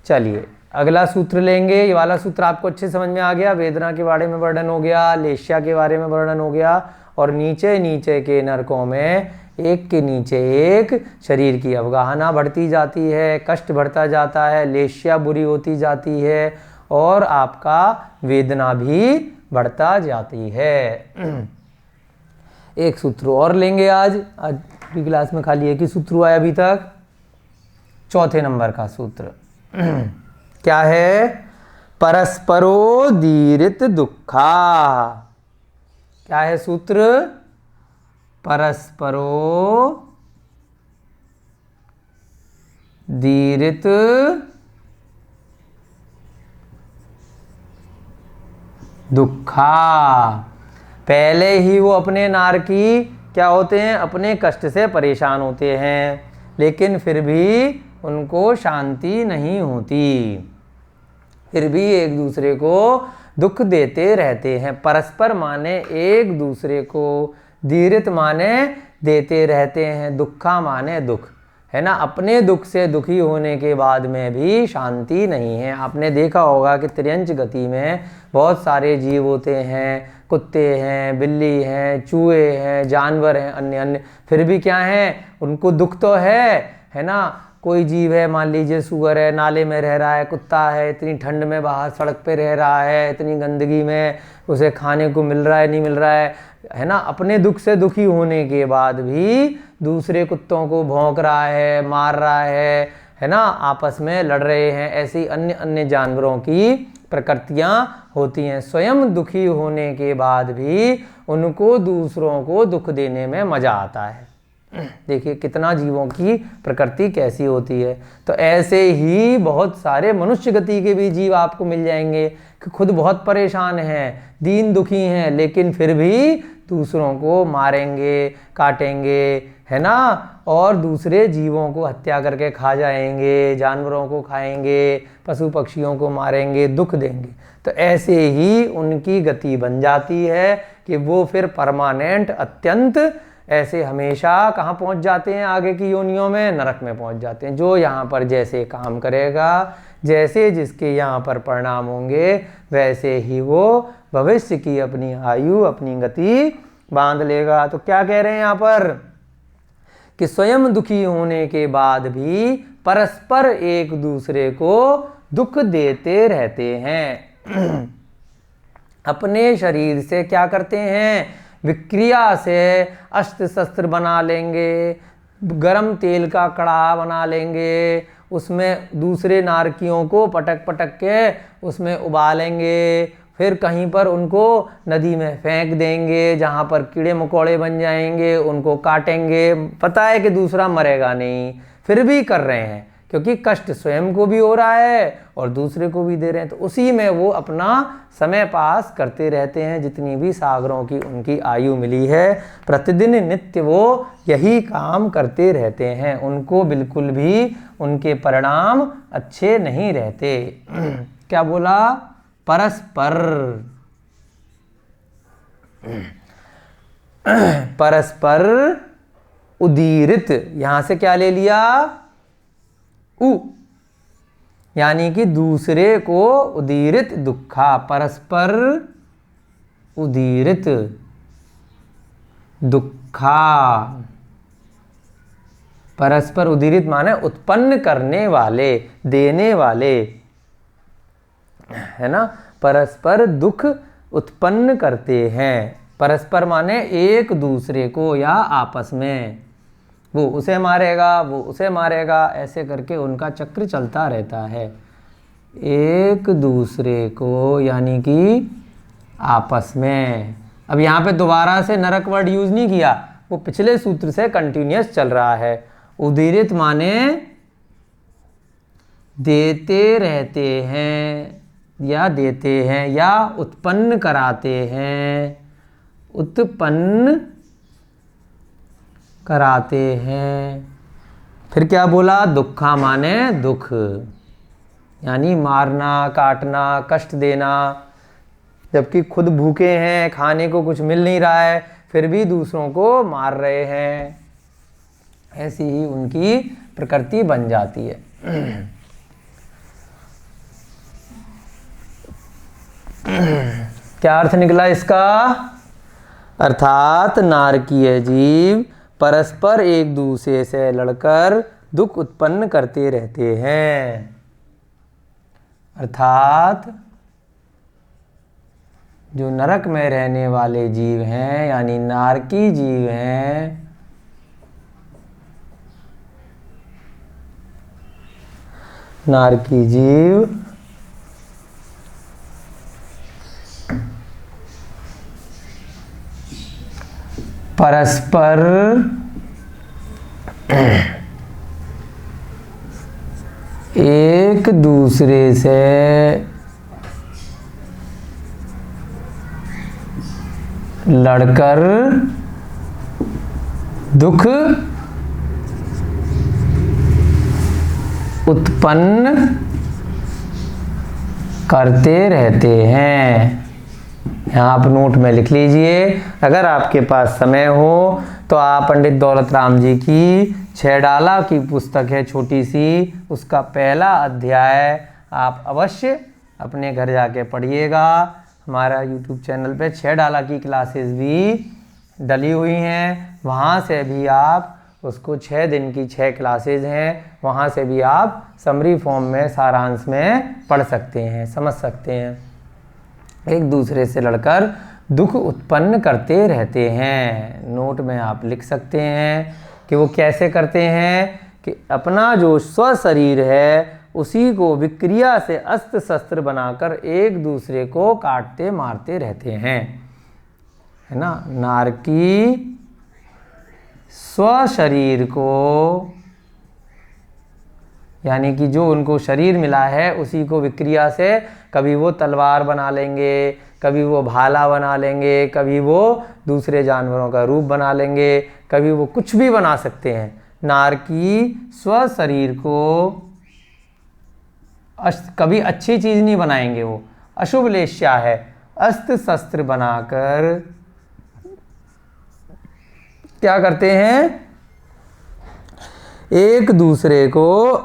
चलिए अगला सूत्र लेंगे। ये वाला सूत्र आपको अच्छे समझ में आ गया। वेदना के बारे में वर्णन हो गया, लेश्या के बारे में वर्णन हो गया, और नीचे नीचे के नरकों में एक के नीचे एक शरीर की अवगाहना बढ़ती जाती है, कष्ट बढ़ता जाता है, लेश्या बुरी होती जाती है, और आपका वेदना भी बढ़ता जाती है। एक सूत्र और लेंगे आज की क्लास में। खाली एक ही सूत्र हुआ है अभी तक, चौथे नंबर का सूत्र। क्या है, परस्परो दीरित दुखा। क्या है सूत्र, परस्परो दीरित दुखा। पहले ही वो अपने नारकी क्या होते हैं, अपने कष्ट से परेशान होते हैं, लेकिन फिर भी उनको शांति नहीं होती, फिर भी एक दूसरे को दुख देते रहते हैं। परस्पर माने एक दूसरे को, दीरित माने देते रहते हैं, दुखा माने दुख, है ना। अपने दुख से दुखी होने के बाद में भी शांति नहीं है। आपने देखा होगा कि त्रियंच गति में बहुत सारे जीव होते हैं, कुत्ते हैं, बिल्ली हैं, चूहे हैं, जानवर हैं, अन्य अन्य, फिर भी क्या है, उनको दुख तो है ना। कोई जीव है, मान लीजिए सुअर है, नाले में रह रहा है, कुत्ता है, इतनी ठंड में बाहर सड़क पे रह रहा है, इतनी गंदगी में, उसे खाने को मिल रहा है नहीं मिल रहा है ना। अपने दुख से दुखी होने के बाद भी दूसरे कुत्तों को भौंक रहा है, मार रहा है ना, आपस में लड़ रहे हैं। ऐसी अन्य अन्य जानवरों की प्रकृतियाँ होती हैं। स्वयं दुखी होने के बाद भी उनको दूसरों को दुख देने में मज़ा आता है। देखिए कितना जीवों की प्रकृति कैसी होती है। तो ऐसे ही बहुत सारे मनुष्य गति के भी जीव आपको मिल जाएंगे कि खुद बहुत परेशान हैं, दीन दुखी हैं, लेकिन फिर भी दूसरों को मारेंगे, काटेंगे, है ना, और दूसरे जीवों को हत्या करके खा जाएंगे, जानवरों को खाएंगे, पशु पक्षियों को मारेंगे, दुख देंगे। तो ऐसे ही उनकी गति बन जाती है कि वो फिर परमानेंट अत्यंत ऐसे हमेशा कहाँ पहुँच जाते हैं, आगे की योनियों में, नरक में पहुँच जाते हैं। जो यहाँ पर जैसे काम करेगा, जैसे जिसके यहाँ पर परिणाम होंगे, वैसे ही वो भविष्य की अपनी आयु, अपनी गति बांध लेगा। तो क्या कह रहे हैं यहाँ पर कि स्वयं दुखी होने के बाद भी परस्पर एक दूसरे को दुख देते रहते हैं। अपने शरीर से क्या करते हैं, विक्रिया से अस्त्र शस्त्र बना लेंगे, गरम तेल का कढ़ा बना लेंगे, उसमें दूसरे नारकियों को पटक पटक के उसमें उबालेंगे, फिर कहीं पर उनको नदी में फेंक देंगे जहाँ पर कीड़े मकोड़े बन जाएंगे, उनको काटेंगे। पता है कि दूसरा मरेगा नहीं, फिर भी कर रहे हैं क्योंकि कष्ट स्वयं को भी हो रहा है और दूसरे को भी दे रहे हैं। तो उसी में वो अपना समय पास करते रहते हैं। जितनी भी सागरों की उनकी आयु मिली है, प्रतिदिन नित्य वो यही काम करते रहते हैं। उनको बिल्कुल भी उनके परिणाम अच्छे नहीं रहते। क्या बोला? परस्पर। परस्पर उदीरित, यहां से क्या ले लिया? उ, यानी कि दूसरे को उदीरित दुखा। परस्पर उदीरित दुखा। परस्पर उदीरित माने उत्पन्न करने वाले, देने वाले, है ना। परस्पर दुख उत्पन्न करते हैं। परस्पर माने एक दूसरे को या आपस में, वो उसे मारेगा, वो उसे मारेगा, ऐसे करके उनका चक्र चलता रहता है। एक दूसरे को यानी कि आपस में। अब यहाँ पे दोबारा से नरक वर्ड यूज नहीं किया, वो पिछले सूत्र से कंटिन्यूअस चल रहा है। उदीरित माने देते रहते हैं या देते हैं या उत्पन्न कराते हैं, उत्पन्न कराते हैं। फिर क्या बोला? दुखा माने दुख, यानी मारना, काटना, कष्ट देना। जबकि खुद भूखे हैं, खाने को कुछ मिल नहीं रहा है, फिर भी दूसरों को मार रहे हैं। ऐसी ही उनकी प्रकृति बन जाती है। क्या अर्थ निकला इसका? अर्थात नारकीय जीव परस्पर एक दूसरे से लड़कर दुख उत्पन्न करते रहते हैं। अर्थात जो नरक में रहने वाले जीव हैं, यानी नारकी जीव हैं, नारकी जीव परस्पर एक दूसरे से लड़कर दुख उत्पन्न करते रहते हैं। यहाँ आप नोट में लिख लीजिए। अगर आपके पास समय हो तो आप पंडित दौलत राम जी की 6 डाला की पुस्तक है छोटी सी, उसका पहला अध्याय आप अवश्य अपने घर जाके पढ़िएगा। हमारा YouTube चैनल पे 6 डाला की क्लासेस भी डली हुई हैं, वहाँ से भी आप उसको 6 दिन की 6 क्लासेज हैं, वहाँ से भी आप समरी फॉर्म में सारांश में पढ़ सकते हैं, समझ सकते हैं। एक दूसरे से लड़कर दुख उत्पन्न करते रहते हैं। नोट में आप लिख सकते हैं कि वो कैसे करते हैं कि अपना जो स्व शरीर है उसी को विक्रिया से अस्त्र शस्त्र बनाकर एक दूसरे को काटते मारते रहते हैं, है ना। नारकी स्व शरीर को, यानी कि जो उनको शरीर मिला है उसी को विक्रिया से, कभी वो तलवार बना लेंगे, कभी वो भाला बना लेंगे, कभी वो दूसरे जानवरों का रूप बना लेंगे, कभी वो कुछ भी बना सकते हैं। नारकी स्व शरीर को कभी अच्छी चीज़ नहीं बनाएंगे, वो अशुभ लेश्या है, अस्त्र शस्त्र बनाकर क्या करते हैं? एक दूसरे को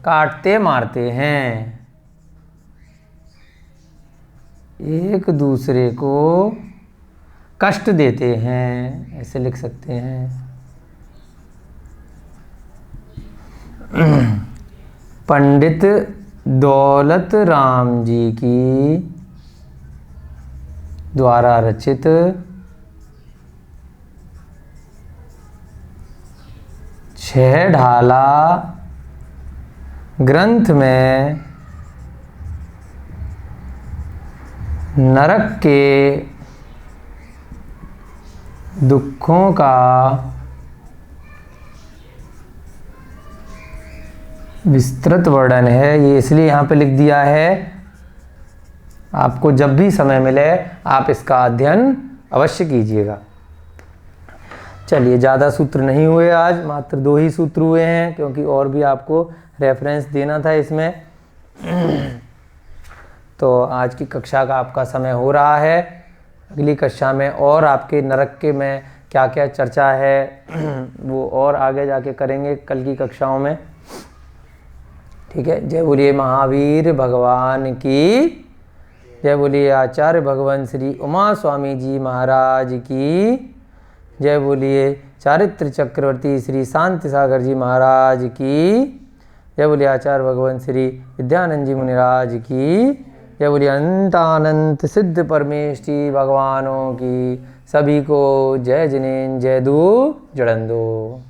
काटते मारते हैं, एक दूसरे को कष्ट देते हैं, ऐसे लिख सकते हैं। पंडित दौलत राम जी की द्वारा रचित छह ढाला ग्रंथ में नरक के दुखों का विस्तृत वर्णन है। ये इसलिए यहाँ पे लिख दिया है, आपको जब भी समय मिले आप इसका अध्ययन अवश्य कीजिएगा। चलिए, ज़्यादा सूत्र नहीं हुए आज, मात्र 2 ही सूत्र हुए हैं, क्योंकि और भी आपको रेफरेंस देना था इसमें। तो आज की कक्षा का आपका समय हो रहा है। अगली कक्षा में और आपके नरक के में क्या क्या चर्चा है वो और आगे जाके करेंगे कल की कक्षाओं में। ठीक है, जय बोलिए महावीर भगवान की जय, बोलिए आचार्य भगवान श्री उमा स्वामी जी महाराज की जय, बोलिए चारित्र चक्रवर्ती श्री शांति सागर जी महाराज की जय, बोलिए आचार्य भगवान श्री विद्यानंद जी मुनिराज की जय, बोलिए अनंतानंत सिद्ध परमेष्टि भगवानों की। सभी को जय जिनेन्द्र जय दू जड़ंदो।